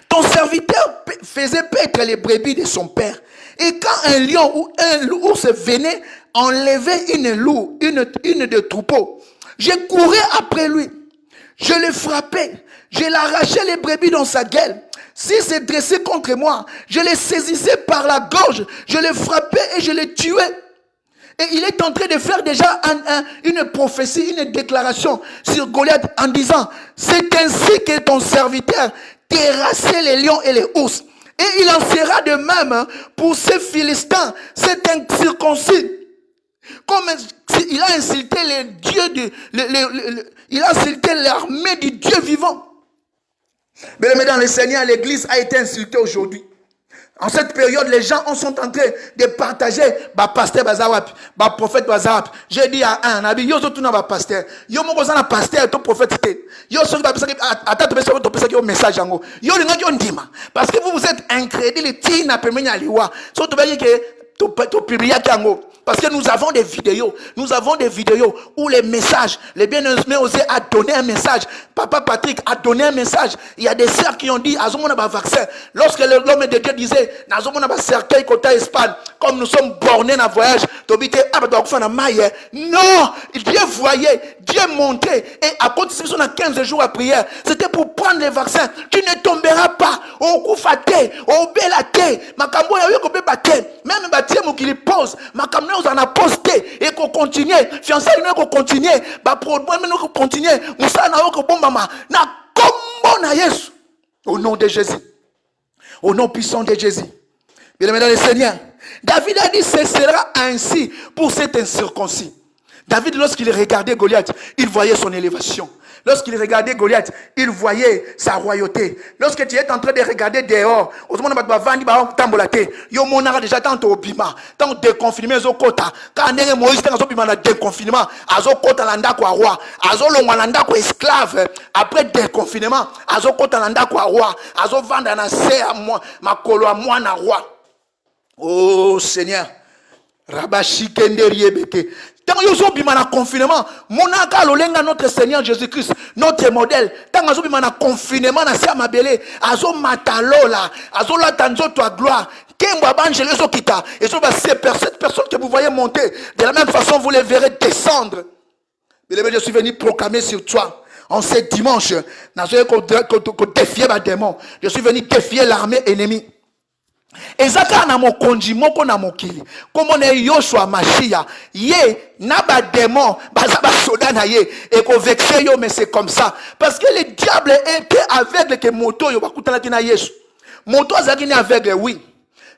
S2: ton serviteur faisait paître les brebis de son père. Et quand un lion ou un ours venait enlever une de troupeaux, je courais après lui. Je le frappais. Je l'arrachais les brebis dans sa gueule. S'il se dressait contre moi, je le saisissais par la gorge. Je le frappais et je le tuais. Et il est en train de faire déjà une prophétie, une déclaration sur Goliath en disant, c'est ainsi que ton serviteur terrassait les lions et les ours. Et il en sera de même pour ces Philistins, cet incirconcis. Comme il a insulté les dieux, il a insulté l'armée du Dieu vivant. Mais dans le Seigneur, l'église a été insultée aujourd'hui. En cette période, les gens sont en train de partager pasteur bazawap, prophète bazawap. J'ai dit à un abi, yo zo tuna pasteur. Yo mo kozana pasteur to prophète té. Yo so ba pesaki ata to pesaki yo message yango. Yo linga yo ndima parce que vous êtes incrédule tina pemenya liwa. So to ba ke to publier yango. Parce que nous avons des vidéos où les messages, les bien-aimés osé a donné un message. Papa Patrick a donné un message. Il y a des sœurs qui ont dit, azomona ba vaccin. Lorsque l'homme de Dieu disait, nazomona ba cercueil côté Espagne, comme nous sommes bornés dans le voyage, non, Dieu voyait, Dieu montrait. Et à côté de ça, on a 15 jours à prière. C'était pour prendre les vaccins. Tu ne tomberas pas. Au koufate, au belate, makambo ya yo ko bebate. Même bâtiment qui les pose, makambo on a posté et qu'on continue, fiancé nous qu'on continue, problème nous qu'on continue, Moussa na ko bombama na kombo na Yesu. Au nom de Jésus. Au nom puissant de Jésus. Bien-aimés dans le Seigneur, David a dit ce sera ainsi pour cet incirconcis. David, lorsqu'il regardait Goliath, il voyait son élévation. Lorsqu'il regardait Goliath, il voyait sa royauté. Lorsque tu es en train de regarder dehors, au moment où tu vas vendre, tu as déjà tant au bima, tant déconfinement, quand Moïse est en déconfinement, azo kota landa kwa roi, azo longwalanda kwa esclave, après déconfinement, azo kota landa kwa roi, azo vendre na se à moi, ma kolo à moi na roi. Oh Seigneur, Rabashi Kenderiye Beke. Tant que vous bima na confinement, monaka lolenga notre Seigneur Jésus-Christ, notre modèle. Tant que vous bima na confinement na sia mabele, azo matalola, azo la tanzo toi gloire. Kemba banjele zo kita. Et sur cette personne que vous voyez monter, de la même façon vous les verrez descendre. Je suis venu proclamer sur toi. En ce dimanche, je suis venu défier l'armée ennemie. Ezaka na mokonji moko na mokili comme on est Yoshua Machia ye na ba démon bazaba soda na ye et ko vexer yo mais c'est comme ça parce que le diable était aveugle que moto yo bakutana na Yesu moto azaki ni aveugle oui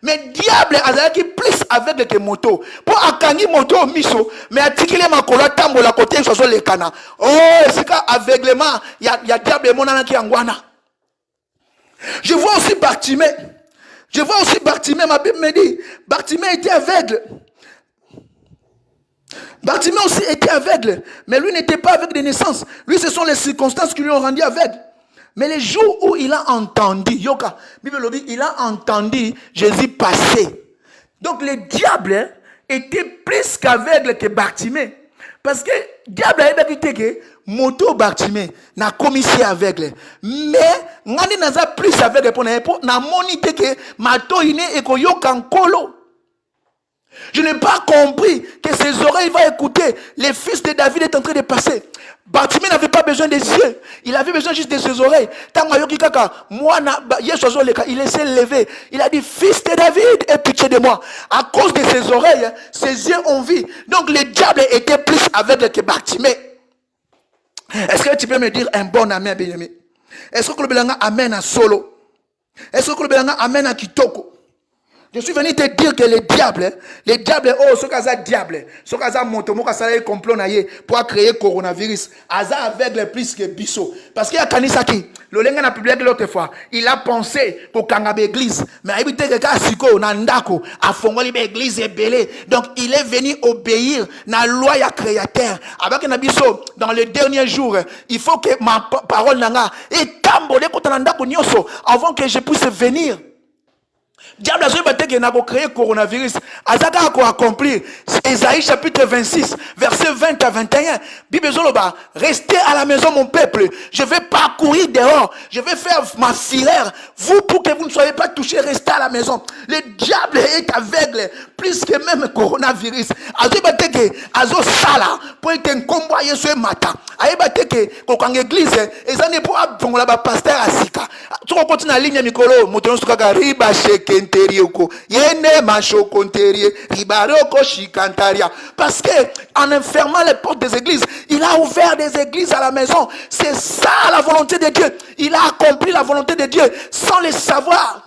S2: mais diable azaki plus aveugle que moto pour akangi moto miso mais atikile makolo tambola côté soso lekana oh c'est ka aveuglement ya diable monana ki angwana. Je vois aussi Bartimée, ma Bible me dit, Bartimée était aveugle. Bartimée aussi était aveugle, mais lui n'était pas aveugle de naissance. Lui, ce sont les circonstances qui lui ont rendu aveugle. Mais les jours où il a entendu, Yoka, Bible dit, il a entendu Jésus passer. Donc le diable était plus qu'aveugle que Bartimée. Parce que le diable a dit que moto Bartimée n'a commissaire aveugle. Mais ngani naza plus aveugle pour na monité que mato ine et ko yokan kolo. Je n'ai pas compris que ses oreilles vont écouter. Le fils de David est en train de passer. Bartimée n'avait pas besoin des yeux. Il avait besoin juste de ses oreilles. Il s'est levé. Il a dit, fils de David, aie pitié de moi. À cause de ses oreilles, ses yeux ont vu. Donc le diable était plus aveugle que Bartimée. Est-ce que tu peux me dire un bon amen, bien-aimé? Est-ce que le belanga amen à solo? Est-ce que le belanga amen à kitoko? Je suis venu te dire que les diables, oh, ce cas diable, ce cas montomo, ça a complot pour créer coronavirus, aza aveugle plus que bisso. Parce qu'il y a Kanisaki, le lenga n'a publié l'autre fois, il a pensé pour kangabe église, mais il a dit que Siko, Nandako, a fondé l'église est belé. Donc il est venu obéir na loi ya créateur. Avec un abisso, dans les derniers jours, il faut que ma parole nanga et tambole kotanandako nyoso avant que je puisse venir. Diable a créé le coronavirus. Azaka a accompli. Ésaïe chapitre 26, verset 20 à 21. Bible Zoloba, restez à la maison mon peuple. Je vais parcourir dehors. Je vais faire ma filaire. Vous, pour que vous ne soyez pas touchés, restez à la maison. Le diable est aveugle. Plus que même le coronavirus. Azo sala. pour être un combat ce matin. Ayeba teke ko kang église ezane pour abongola ba pasteur asika. Tu continue la ligne mikolo motono suka riba shekenteri oko. Yene macho konteri ribaroko shikantaria. Parce que en enfermant les portes des églises, il a ouvert des églises à la maison. C'est ça la volonté de Dieu. Il a accompli la volonté de Dieu sans le savoir.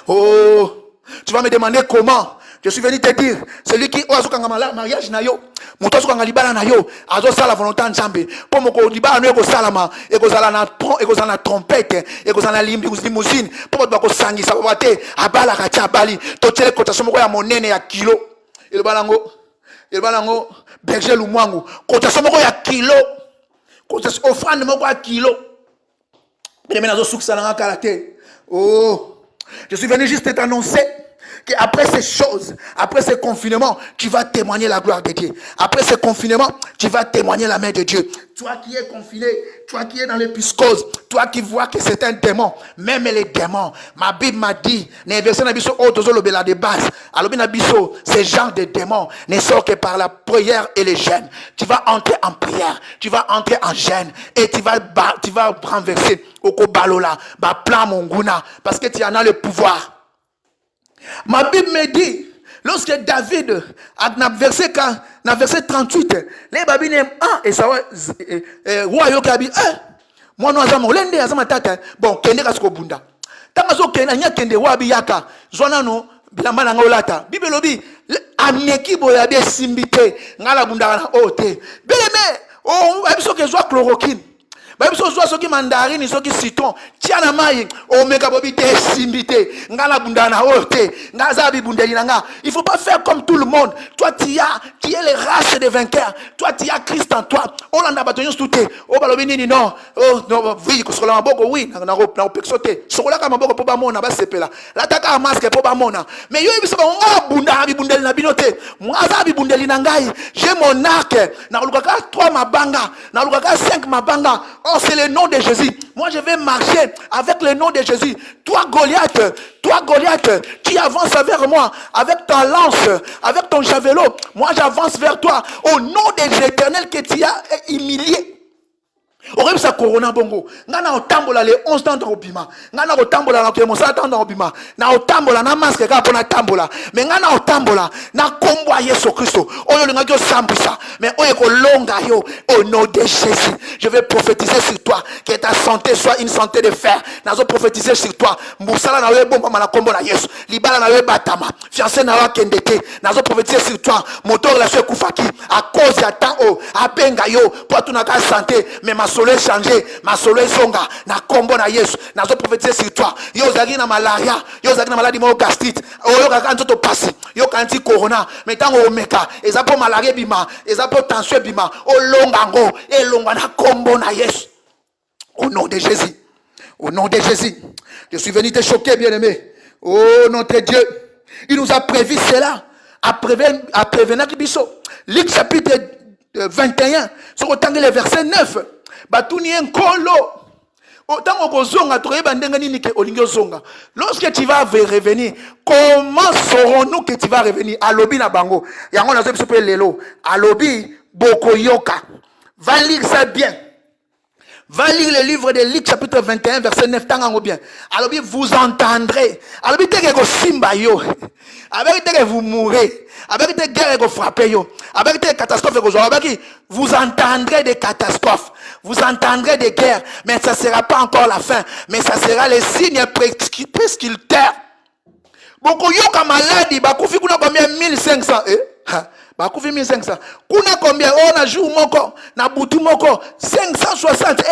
S2: Oh, tu vas me demander comment. Je suis venu te dire, celui qui a un mariage na yo, moto so kanga libala na yo, azo sala volonté nzambe. Po moko libala no eko salama, eko sala na trompette, eko sala na limousine, po ba ko sangisa ba te, abala ka tia bali, to tele kota so moko ya monene ya kilo. Il balango berger lumwangu, kota so moko ya kilo. Kota offrande moko ya kilo. Mais maintenant zo suksa na karaté. Oh, je suis venu juste t'annoncer qu'après ces choses, après ce confinement, tu vas témoigner la gloire de Dieu. Après ce confinement, tu vas témoigner la main de Dieu. Toi qui es confiné, toi qui es dans l'épiscose, toi qui vois que c'est un démon, même les démons, ma Bible m'a dit, de base, ce genre de démons ne sort que par la prière et le jeûne. Tu vas entrer en prière, tu vas entrer en jeûne et tu vas renverser au Kobalola, plan Monguna, parce que tu en as le pouvoir. Ma Bible me dit, lorsque David, dans verset 38, les babines, et ça va, roi Yokabi, moi, nous avons l'ende, azama tata, bon, kende kasko bunda. Tamazo kende, nya kende wabi yaka, zwana no, bilamba na ngolata. Bible lobi, ameki boyabe simbite, ngala bunda na ote. Beleme, oh, abiso ke zwa chloroquine. Babiso zwa soki mandarine, soki citron, tiana mai, omega bobite simbite, ngala bundana ote, ngazabi bundeli nanga. Il faut pas faire comme tout le monde. Toi tu es les races des vainqueurs. Toi tu as Christ en toi. Olanda batonyo stute. O balobi nini non. Oh non, oui, ko sola maboko oui, na pexote. Sola ka maboko po ba mona ba sepela. La taka masque po ba mona. Mais yo biso ba bunda bi bundeli na binote. Ngazabi bundeli nangai. J'ai mon arc. Na lukaka 3 mabanga, na lukaka 5 mabanga. Oh, c'est le nom de Jésus. Moi, je vais marcher avec le nom de Jésus. Toi, Goliath, qui avance vers moi avec ta lance, avec ton javelot. Moi, j'avance vers toi au nom de l'Éternel que tu as humilié. Orem sa corona bongo ngana otambola le 11 temps d'obima ngana otambola na ke mosa temps d'obima na otambola na masque ka pona tambola mais ngana otambola na kombo ya Yesu Kristo oyo linga kyo sambisa mais oyo ko longa yo au nom de Jésus. Je vais prophétiser sur toi que ta santé soit une santé de fer. Nazo prophétiser sur toi mbusala na we bomba na kombo na Yesu libala na we batama fiancé na wa kendete. Nazo prophétiser sur toi moteur la kufaki à cause ya temps o abenga yo pour tout na ka santé mais ma soleil changé, ma soleil zonga, na kombo na Yesu, na zo prophétiser sur toi. Yo zagi na malaria, yo zagi na maladie mo gastrite, yo ka kanto passe, yo kanti corona, mais tango omeka, ezapo malaria bima, ezapo tension bima, o longango, e longa na kombo na Yesu. Au nom de Jésus. Au nom de Jésus. Je suis venu te choquer, bien-aimé. Oh notre Dieu, il nous a prévu cela, à prévenir Kibiso. Luc chapitre 21, sur autant que le verset 9. Lorsque tu vas revenir, comment saurons-nous que tu vas revenir? Alobi na bango. Yango na zepi sope lelo. Alobi boko yoka. Va lire ça bien. Va lire le livre de Luc chapitre 21 verset 9 tangango bien. Alobi vous entendrez. Alobi teke ko simba yo. Avec teke vous mourrez. Avec des guerres que frappez yo. Avec des catastrophes que vous entendrez des catastrophes. Vous entendrez des guerres. Mais ça ne sera pas encore la fin. Mais ça sera les signes prescripteurs. Beaucoup yoka maladie. Bakufi kuna combien 1500 Bakufi 1500. Kuna combien on a jour moko na butu moko 560.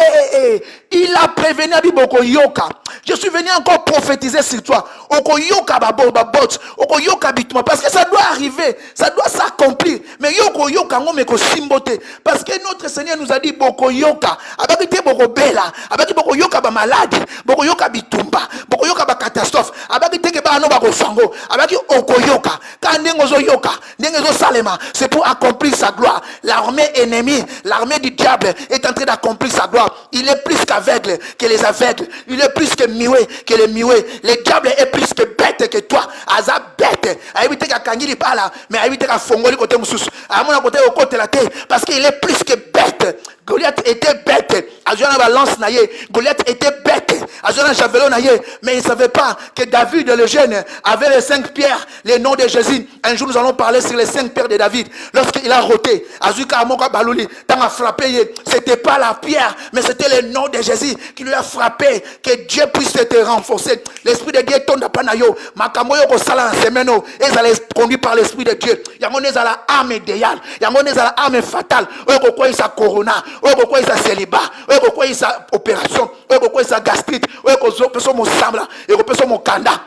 S2: Il a prévenu Biboko yoka. Je suis venu encore prophétiser sur toi. Oko yoka babot, oko yoka bituma parce que ça doit arriver, ça doit s'accomplir. Mais yoko yoka ngome ko simbote parce que notre Seigneur nous a dit boko yoka. Abaki boko bela, abaki boko yoka ba maladie, boko yoka bitumba, boko yoka ba catastrophe. Abaki teke ba no ba ko sango, abaki oko yoka. Quand ndengozo yoka, ndengozo salema, c'est pour accomplir sa gloire. L'armée ennemie, l'armée du diable est en train d'accomplir sa gloire. Il est plus qu'aveugle que les aveugles. Il est plus que muet que les muets. Le diable est plus que bête que toi. Aza bête. bête. Aïbité ka kangili bala, mais aïbité ka fongoli côté moussous. À mon côté au côté la terre, parce qu'il est plus que bête. Goliath était bête. Azona balance naïe. Goliath était bête. Azona javelot naïe. Mais il ne savait pas que David le jeune avait les 5 pierres, les noms de Jésus. Un jour nous allons parler sur les 5 pierres de David. Lorsqu'il a roté, Azuka Amoka Balouli, tant a frappé, c'était pas la pierre, mais c'était le nom de Jésus qui lui a frappé. Que Dieu puisse te renforcer. L'esprit de Dieu tombe pas nayo. Makamoyo ko sala en semeno. Et ça les conduit par l'esprit de Dieu. Yamone za la arme idéale. Yamone za la arme fatale. Oyo ko sa corona. Oyo ko sa célibat. Oyo ko sa opération. Oyo ko sa gastrite. Oyo ko so mo sambla. Oyo ko so mo kanda.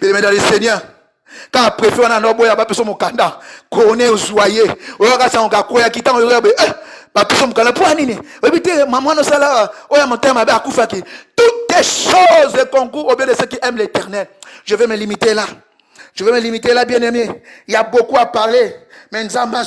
S2: Bien dans le Seigneur. Quand préfère on a no boya ba peso mo kanda. Couronné au joyeux. Oyo ka sa on ka koya kitan oyo be. Toutes les choses concourent au bien de ceux qui aiment l'Éternel. Je vais me limiter là. Je vais me limiter là, bien-aimé. Il y a beaucoup à parler. Mais nous avons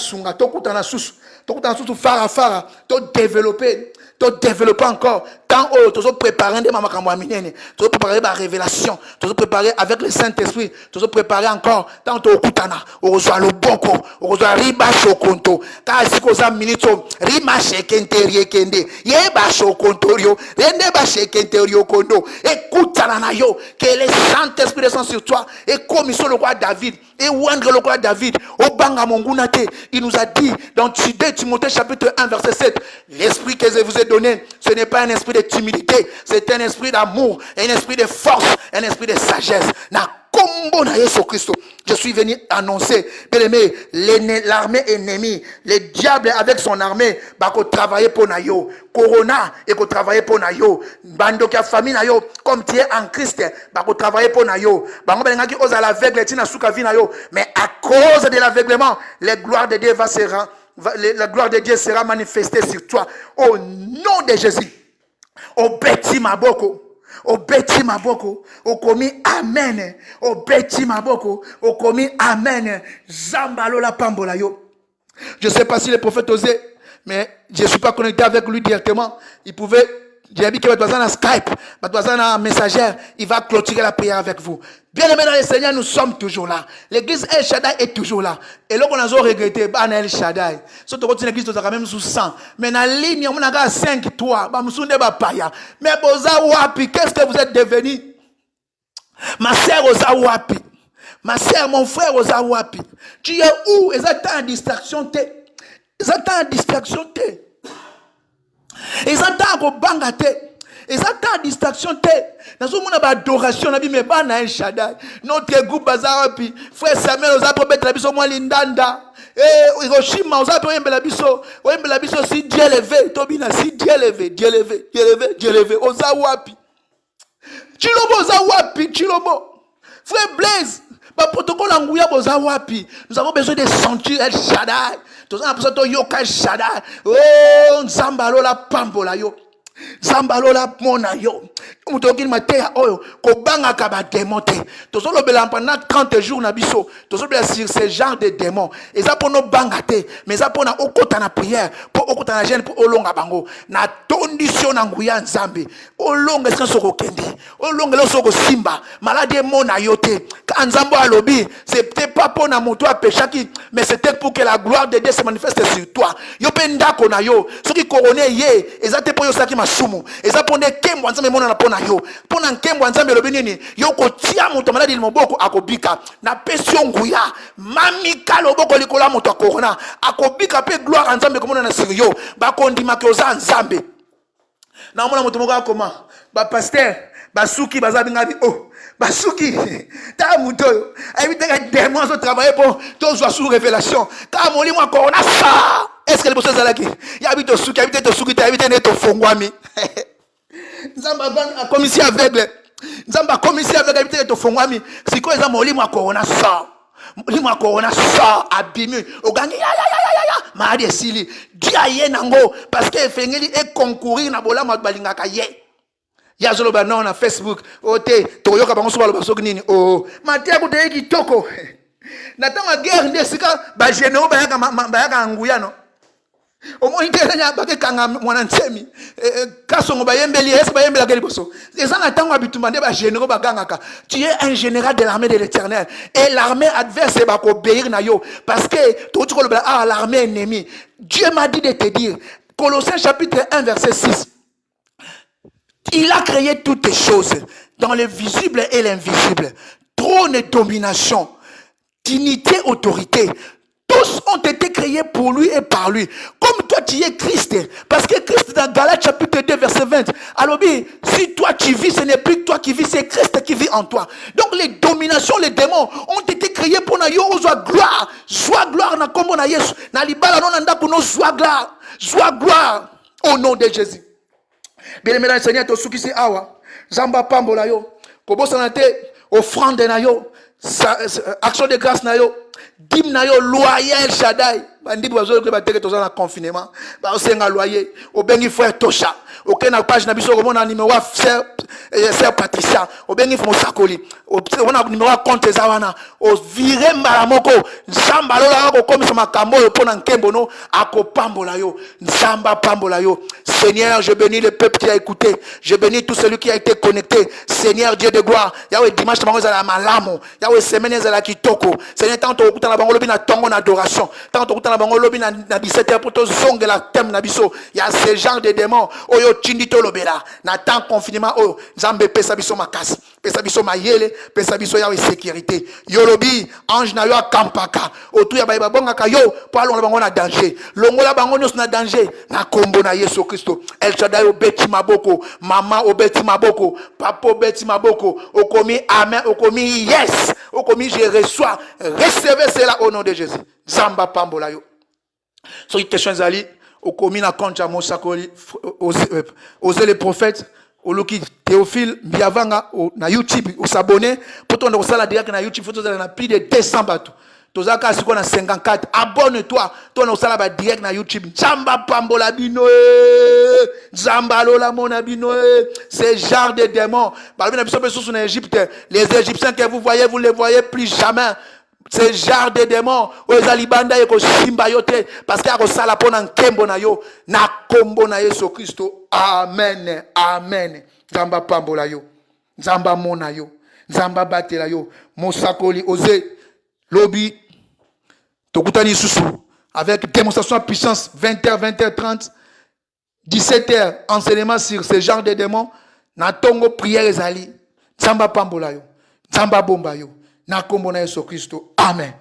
S2: fara, développer. Tu développer encore. Tant tu dois préparer des mamans comme tu dois préparer la révélation. Tu dois préparer avec le Saint-Esprit. Tu dois préparer encore. Tant tu okutana, tu reçois le boko, tu reçois riba chokonto. Car si tu as minito, riba shekente kende, yeba chokontorio, rende ba shekente kondo. Écoutana na yo, que le Saint-Esprit descend sur toi. Et comme il le roi David, et ouandre le roi David, au banga mongunate, il nous a dit dans 2 Timothée chapitre 1 verset 7, l'esprit que je vous ai donné, ce n'est pas un esprit de timidité, c'est un esprit d'amour, un esprit de force, un esprit de sagesse. Na combo na Yesu Christ. Je suis venu annoncer, bien aimé, l'armée ennemie, le diable avec son armée, va travailler pour nayo. Corona et qu'on travaille pour nayo. Bando qui a famille nayo, comme tu es en Christ, va travailler pour nayo. Bango benga qui ose à l'aveugle, tina souka vi nayo. Mais à cause de l'aveuglement, la gloire de Dieu la gloire de Dieu sera manifestée sur toi. Au nom de Jésus. Au beti maboko. Au beti maboko. Au komi amen. Au beti maboko. Au komi amen. Zambalo la pambola yo. Je ne sais pas si le prophète osait, mais je ne suis pas connecté avec lui directement. Il pouvait, j'ai dit qu'il va être dans Skype, dans messagère, il va clôturer la prière avec vous. Bien aimé dans le Seigneur, nous sommes toujours là. L'église El Shaddai est toujours là. Et là, on a regretté, bah, El Shaddai. Si tu continues l'église, tu as quand même sous 100. Mais dans la ligne, on a 5, 3. Bah, mais Boza Wapi, qu'est-ce que vous êtes devenus? Ma sœur Oza Wapi. Ma sœur, mon frère Oza Wapi. Tu es où? Ils attendent en distraction. Ils attendent en distraction. Ils attendent au bangate. Ils attendent distraction. Dans ce monde d'adoration, on a dit mais pas na El Shaddai. Notre groupe Bazawapi, frère Samuel, on a probé la biso moi lindanda. Hiroshima, on a probé la biso. La biso si Dieu levé, Tobina si Dieu levé, Dieu levé, Dieu levé, Dieu levé. Ozawapi. Chilobo Ozawapi, Chilobo. Frère Blaise, bah protocole angouya Ozawapi. Nous avons besoin de sentir El Shaddai. Nous avons besoin de yoka El Shaddai. Oh, Nzambalo la pambola yo. Zambalo la mona yo. Mutoki mateya oyo ko banga ka ba démon te. Tozo lobela pendant 30 jours na biso. Tozo lobela sur ce genre de démons. Et ça pour no banga te, mais ça pour na okota na prière, pour okota na jeûne pour olonga bango. Na condition na nguya nzambe. Olonga est-ce soko kende. Olonga lo soko simba. Malade mona yo te. Ka nzambo alobi, c'était pas pour na moto a péchaki, mais c'était pour que la gloire de Dieu se manifeste sur toi. Yo penda ko na yo. Soki couronné ye, ezate pour yo saki masumu. Eza ponde kembo nzambe mona na pona yo. Pona nkembo nzambe lobi nini? Yo ko tia moto malade il moboko akobika. Na pesio nguya. Mami kaloboko likola moto akorona. Akobika pe gloire nzambe komona na siri yo. Ba kondima ke oza nzambe. Na mona moto moko akoma. Ba pasteur, ba suki bazabi ngadi oh. Basuki, ta muto, évite que des mois de travailler pour tous soient sous révélation. Car mon lit moi encore on a ça. Est-ce que les personnes là qui y habite au suki, habite au suki, habite net au fongwami. Nzamba a commissi aveugle. Nzamba commissi aveugle habite au fongwami. C'est quoi ça mon lit moi encore on a ça. Lit moi encore on a ça abîmé. Au gagné ya. Maadi sili. Dia ye nango parce que fengeli est concourir na bola ma balingaka ye. Ya zolo ba non na Facebook ote toyoka bango soba lo basoki nini oh matia kuteye kitoko na tanga guerre nde sika ba généraux ba yaka nguya no omoni te nya bakekanga mwana nsemi kasongo bayembeli ese bayembela keli boso ezana tango abitumba nde ba généraux bagangaka tu es un général de l'armée de l'Éternel et l'armée adverse va obéir na yo parce que tout ko lobela l'armée ennemie. Dieu m'a dit de te dire Colossiens chapitre 1 verset 6. Il a créé toutes choses dans le visible et l'invisible, trône et domination, dignité, autorité. Tous ont été créés pour lui et par lui. Comme toi, tu es Christ. Parce que Christ, dans Galates chapitre 2, verset 20, alors si toi tu vis, ce n'est plus toi qui vis, c'est Christ qui vit en toi. Donc les dominations, les démons ont été créés pour nous. Soit gloire. Soit gloire na kombo na Yesu. Na libala non anda kuno soit gloire. Soit gloire au nom de Jésus. Bien aimé dans le Seigneur, to suki si awa. Zamba pambola yo. Kobo sanate offrande na yo. Action de grâce na yo. Dim na yo loyer Shaddai. Bandi bozo que bateke toza na confinement. Ba osenga loyer. Obengi frère Tosha. OK na page na biso ko na numéro sœur Patricia. Obengi fo sakoli. On a numéro compte zawana. O vire mbala moko. Nzamba lola ko komisa makambo yo pona nkembo no akopambola yo. Nzamba pambola yo. Seigneur, je bénis le peuple qui a écouté. Je bénis tout celui qui a été connecté. Seigneur Dieu de gloire. Yahweh dimanche bango za la malamu. Yahweh semaine za la kitoko. Seigneur tant to kuta na bango lobi na tongo na adoration. Tant to kuta na bango lobi na 17h pour to zonge la thème na biso. Il y a ce genre de démons. Oyo chindi to lobela. Na temps confinement o Nzambe pesa biso makasi. Pesa biso mayele, pesa biso Yahweh sécurité. Yo lobi ange na yo akampaka. Otu ya ba bonga ka yo po alonga bango na danger. Longola bango nyos na danger. Na kombo na Yesu Christ. El Shaddai obeti maboko, maman obeti maboko, papa obeti maboko, okomi amen, okomi yes, okomi je reçois, recevez cela au nom de Jésus. Zamba pambola yo. So il question zali, okomi na koncha mosakoli, oser les prophètes, oloki Théophile Biavanga na YouTube, ou s'abonner, pour ton osala direct na YouTube, photo na plus de 200 bateaux. Tozaka siko na 54. Abonne-toi. Toi na sala ba direct na YouTube. Zamba pambola bino. Zamba lola mona bino. C'est genre de démons. Balbi na biso beso sur l'Égypte. Les Égyptiens que vous voyez, vous les voyez plus jamais. C'est genre de démons. Ozalibanda yeko simba yote parce que ako sala pona nkembo na yo na kombo na Yesu Kristo. Amen. Amen. Zamba pambola yo. Zamba mona yo. Zamba batela yo. Mosakoli ose lobby Tokutani Soussou, avec démonstration de puissance, 20h, 20h30, 17h, enseignement sur ce genre de démons, Natongo prière ezali, Zamba pambola yo, Zamba bomba yo, Nakombo na Yesu Christo, Amen.